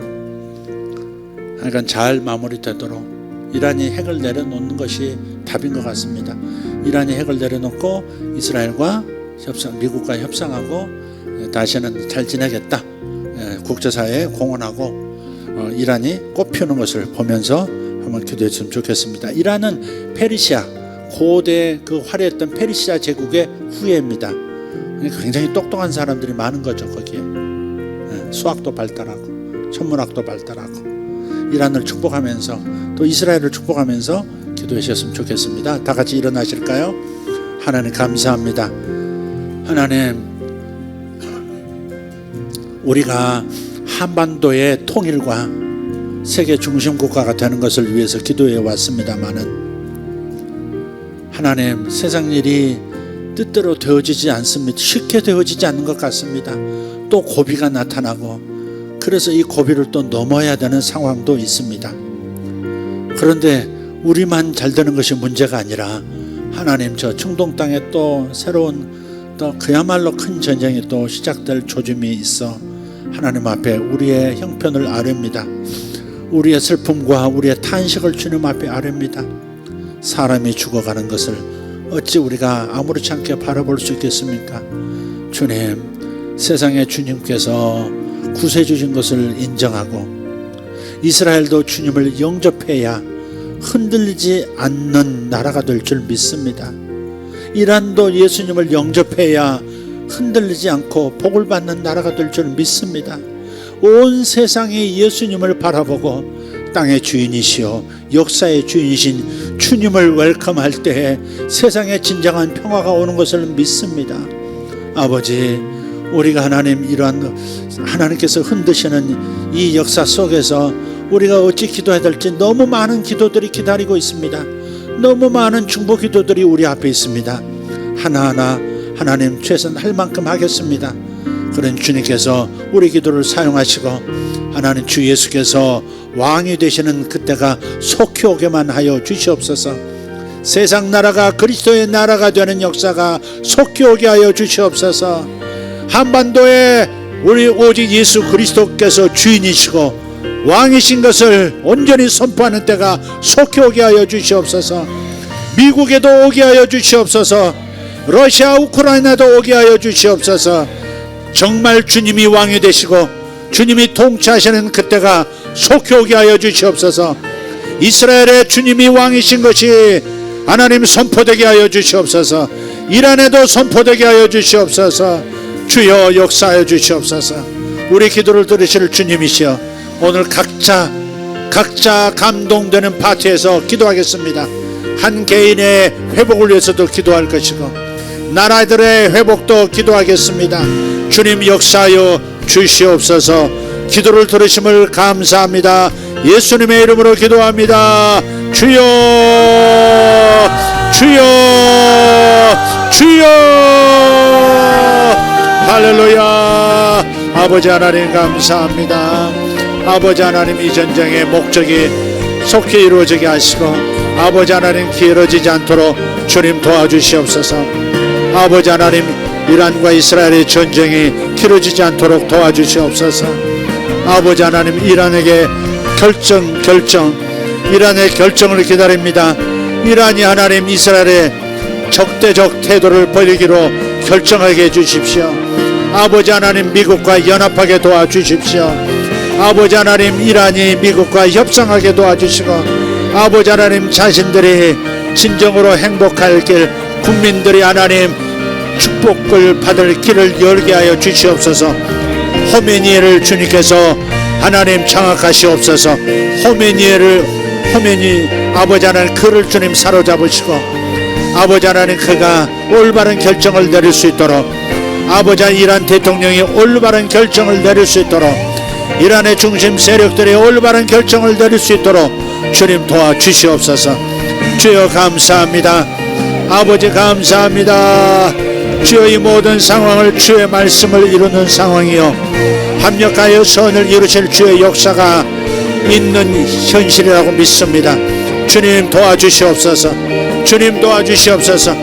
그러니까 잘 마무리되도록 이란이 핵을 내려놓는 것이 답인 것 같습니다. 이란이 핵을 내려놓고 이스라엘과 미국과 협상하고 다시는 잘 지내겠다, 국제사회에 공헌하고 이란이 꽃피우는 것을 보면서 한번 기도했으면 좋겠습니다. 이란은 페르시아, 고대 그 화려했던 페르시아 제국의 후예입니다. 굉장히 똑똑한 사람들이 많은 거죠. 거기에 수학도 발달하고 천문학도 발달하고. 이란을 축복하면서 또 이스라엘을 축복하면서 기도해 주셨으면 좋겠습니다. 다 같이 일어나실까요? 하나님 감사합니다. 하나님, 우리가 한반도의 통일과 세계 중심 국가가 되는 것을 위해서 기도해 왔습니다마는, 하나님, 세상 일이 뜻대로 되어지지 않습니다. 쉽게 되어지지 않는 것 같습니다. 또 고비가 나타나고, 그래서 이 고비를 또 넘어야 되는 상황도 있습니다. 그런데 우리만 잘 되는 것이 문제가 아니라 하나님, 저 중동 땅에 또 새로운 또 그야말로 큰 전쟁이 또 시작될 조짐이 있어 하나님 앞에 우리의 형편을 아뢰입니다. 우리의 슬픔과 우리의 탄식을 주님 앞에 아뢰입니다. 사람이 죽어가는 것을 어찌 우리가 아무렇지 않게 바라볼 수 있겠습니까? 주님, 세상에 주님께서 구세 주신 것을 인정하고 이스라엘도 주님을 영접해야 흔들리지 않는 나라가 될 줄 믿습니다. 이란도 예수님을 영접해야 흔들리지 않고 복을 받는 나라가 될 줄 믿습니다. 온 세상이 예수님을 바라보고 땅의 주인이시여 역사의 주인이신 주님을 웰컴할 때에 세상에 진정한 평화가 오는 것을 믿습니다. 아버지, 우리가 하나님, 이러한 하나님께서 흔드시는 이 역사 속에서 우리가 어찌 기도해야 될지 너무 많은 기도들이 기다리고 있습니다. 너무 많은 중보 기도들이 우리 앞에 있습니다. 하나하나 하나님 최선할 만큼 하겠습니다. 그런 주님께서 우리 기도를 사용하시고 하나님 주 예수께서 왕이 되시는 그때가 속히 오게만 하여 주시옵소서. 세상 나라가 그리스도의 나라가 되는 역사가 속히 오게 하여 주시옵소서. 한반도에 우리 오직 예수 그리스도께서 주인이시고 왕이신 것을 온전히 선포하는 때가 속히 오게 하여 주시옵소서. 미국에도 오게 하여 주시옵소서. 러시아 우크라이나도 오게 하여 주시옵소서. 정말 주님이 왕이 되시고 주님이 통치하시는 그때가 속히 오게 하여 주시옵소서. 이스라엘의 주님이 왕이신 것이 하나님 선포되게 하여 주시옵소서. 이란에도 선포되게 하여 주시옵소서. 주여 역사하여 주시옵소서. 우리 기도를 들으실 주님이시여 오늘 각자 감동되는 파트에서 기도하겠습니다. 한 개인의 회복을 위해서도 기도할 것이고 나라들의 회복도 기도하겠습니다. 주님 역사하여 주시옵소서. 기도를 들으심을 감사합니다. 예수님의 이름으로 기도합니다. 주여 주여 주여. 할렐루야. 아버지 하나님 감사합니다. 아버지 하나님, 이 전쟁의 목적이 속히 이루어지게 하시고 아버지 하나님 길어지지 않도록 주님 도와주시옵소서. 아버지 하나님, 이란과 이스라엘의 전쟁이 길어지지 않도록 도와주시옵소서. 아버지 하나님, 이란에게 이란의 결정을 기다립니다. 이란이 하나님 이스라엘의 적대적 태도를 벌이기로 결정하게 해주십시오. 아버지 하나님, 미국과 연합하게 도와주십시오. 아버지 하나님, 이란이 미국과 협상하게 도와주시고 아버지 하나님, 자신들이 진정으로 행복할 길, 국민들이 하나님 축복을 받을 길을 열게 하여 주시옵소서. 호메니에를 주님께서 하나님 장악하시옵소서. 호메니 아버지 하나님, 그를 주님 사로잡으시고 아버지 하나님, 그가 올바른 결정을 내릴 수 있도록 아버지 하나님, 이란 대통령이 올바른 결정을 내릴 수 있도록 이란의 중심 세력들이 올바른 결정을 내릴 수 있도록 주님 도와주시옵소서. 주여 감사합니다. 아버지 감사합니다. 주여 이 모든 상황을 주의 말씀을 이루는 상황이요 합력하여 선을 이루실 주의 역사가 있는 현실이라고 믿습니다. 주님 도와주시옵소서. 주님 도와주시옵소서.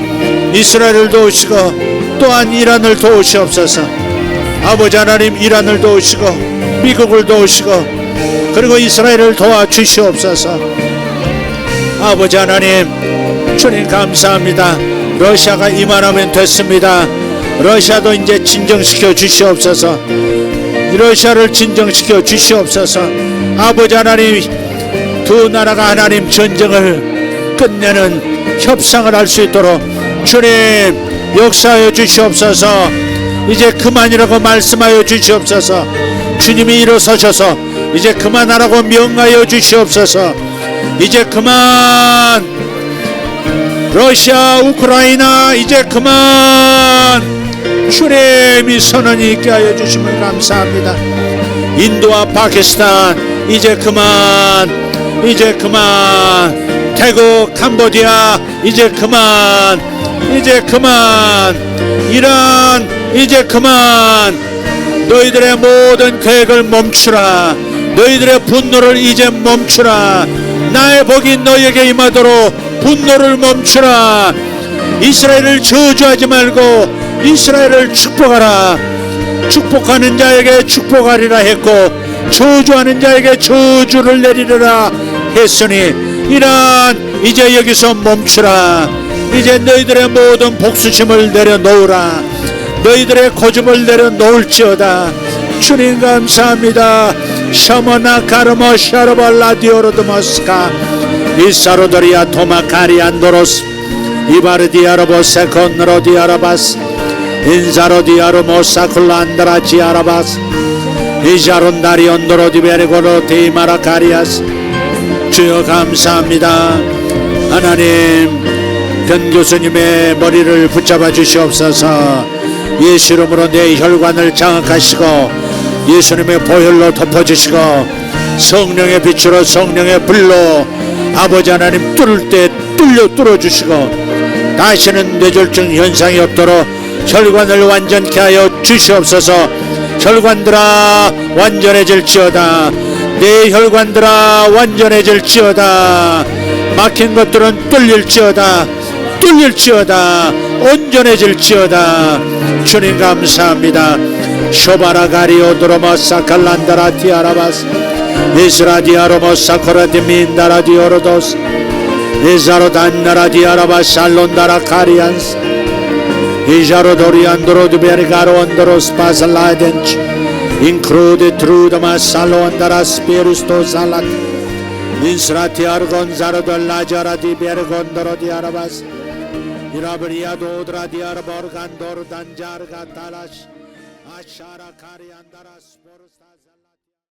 이스라엘을 도우시고 또한 이란을 도우시옵소서. 아버지 하나님 이란을 도우시고 미국을 도우시고 그리고 이스라엘을 도와주시옵소서. 아버지 하나님 주님 감사합니다. 러시아가 이만하면 됐습니다. 러시아도 이제 진정시켜 주시옵소서. 러시아를 진정시켜 주시옵소서. 아버지 하나님 두 나라가 하나님 전쟁을 끝내는 협상을 할 수 있도록 주님 역사하여 주시옵소서. 이제 그만이라고 말씀하여 주시옵소서. 주님이 일어서셔서 이제 그만하라고 명하여 주시옵소서. 이제 그만 러시아 우크라이나 이제 그만 주님이 선언이 있게 하여 주심을 감사합니다. 인도와 파키스탄 이제 그만 태국 캄보디아 이제 그만 이란 이제 그만 너희들의 모든 계획을 멈추라. 너희들의 분노를 이제 멈추라. 나의 복이 너희에게 임하도록 분노를 멈추라. 이스라엘을 저주하지 말고 이스라엘을 축복하라. 축복하는 자에게 축복하리라 했고 저주하는 자에게 저주를 내리리라 했으니 이란 이제 여기서 멈추라. 이제 너희들의 모든 복수심을 내려놓으라. 너희들의 고집을 내려놓을지어다. 주님 감사합니다. 셔머나 가르모 샤르발라디오르드모스카 이사로도리아 토마카리안도로스 이바르디아르보세 건로디아라바스 인사로디아르모사쿨란드라지아라바스 이자론다리온도로디베르고로 데이마라카리아스. 주여 감사합니다. 하나님 전 교수님의 머리를 붙잡아 주시옵소서. 예수 이름으로 내 혈관을 장악하시고 예수님의 보혈로 덮어주시고 성령의 빛으로 성령의 불로 아버지 하나님 뚫을 때 뚫어주시고 다시는 뇌졸중 현상이 없도록 혈관을 완전케 하여 주시옵소서. 혈관들아 완전해질지어다. 내 혈관들아 완전해질지어다. 막힌 것들은 뚫릴지어다. 온전해질지어다. 주님 감사합니다. 쇼바라가리오드로마사 칼란다라 디아라바스 이스라디아로모사 코라디민다라 디오로도스 이자로단나라 디아라바스 알론다라 카리안스 이자로도리안드로드베르가로 온드로스 바살라덴치 인크루디 트루드마살로 온다라 스피루스토 살라 인스라티아르곤자로도 라자라디 베르곤도로 디아라바스 이라브리아도드라 디아르보르간도르 단자르가 탈라시 아샤라 카리안다라 스포르스타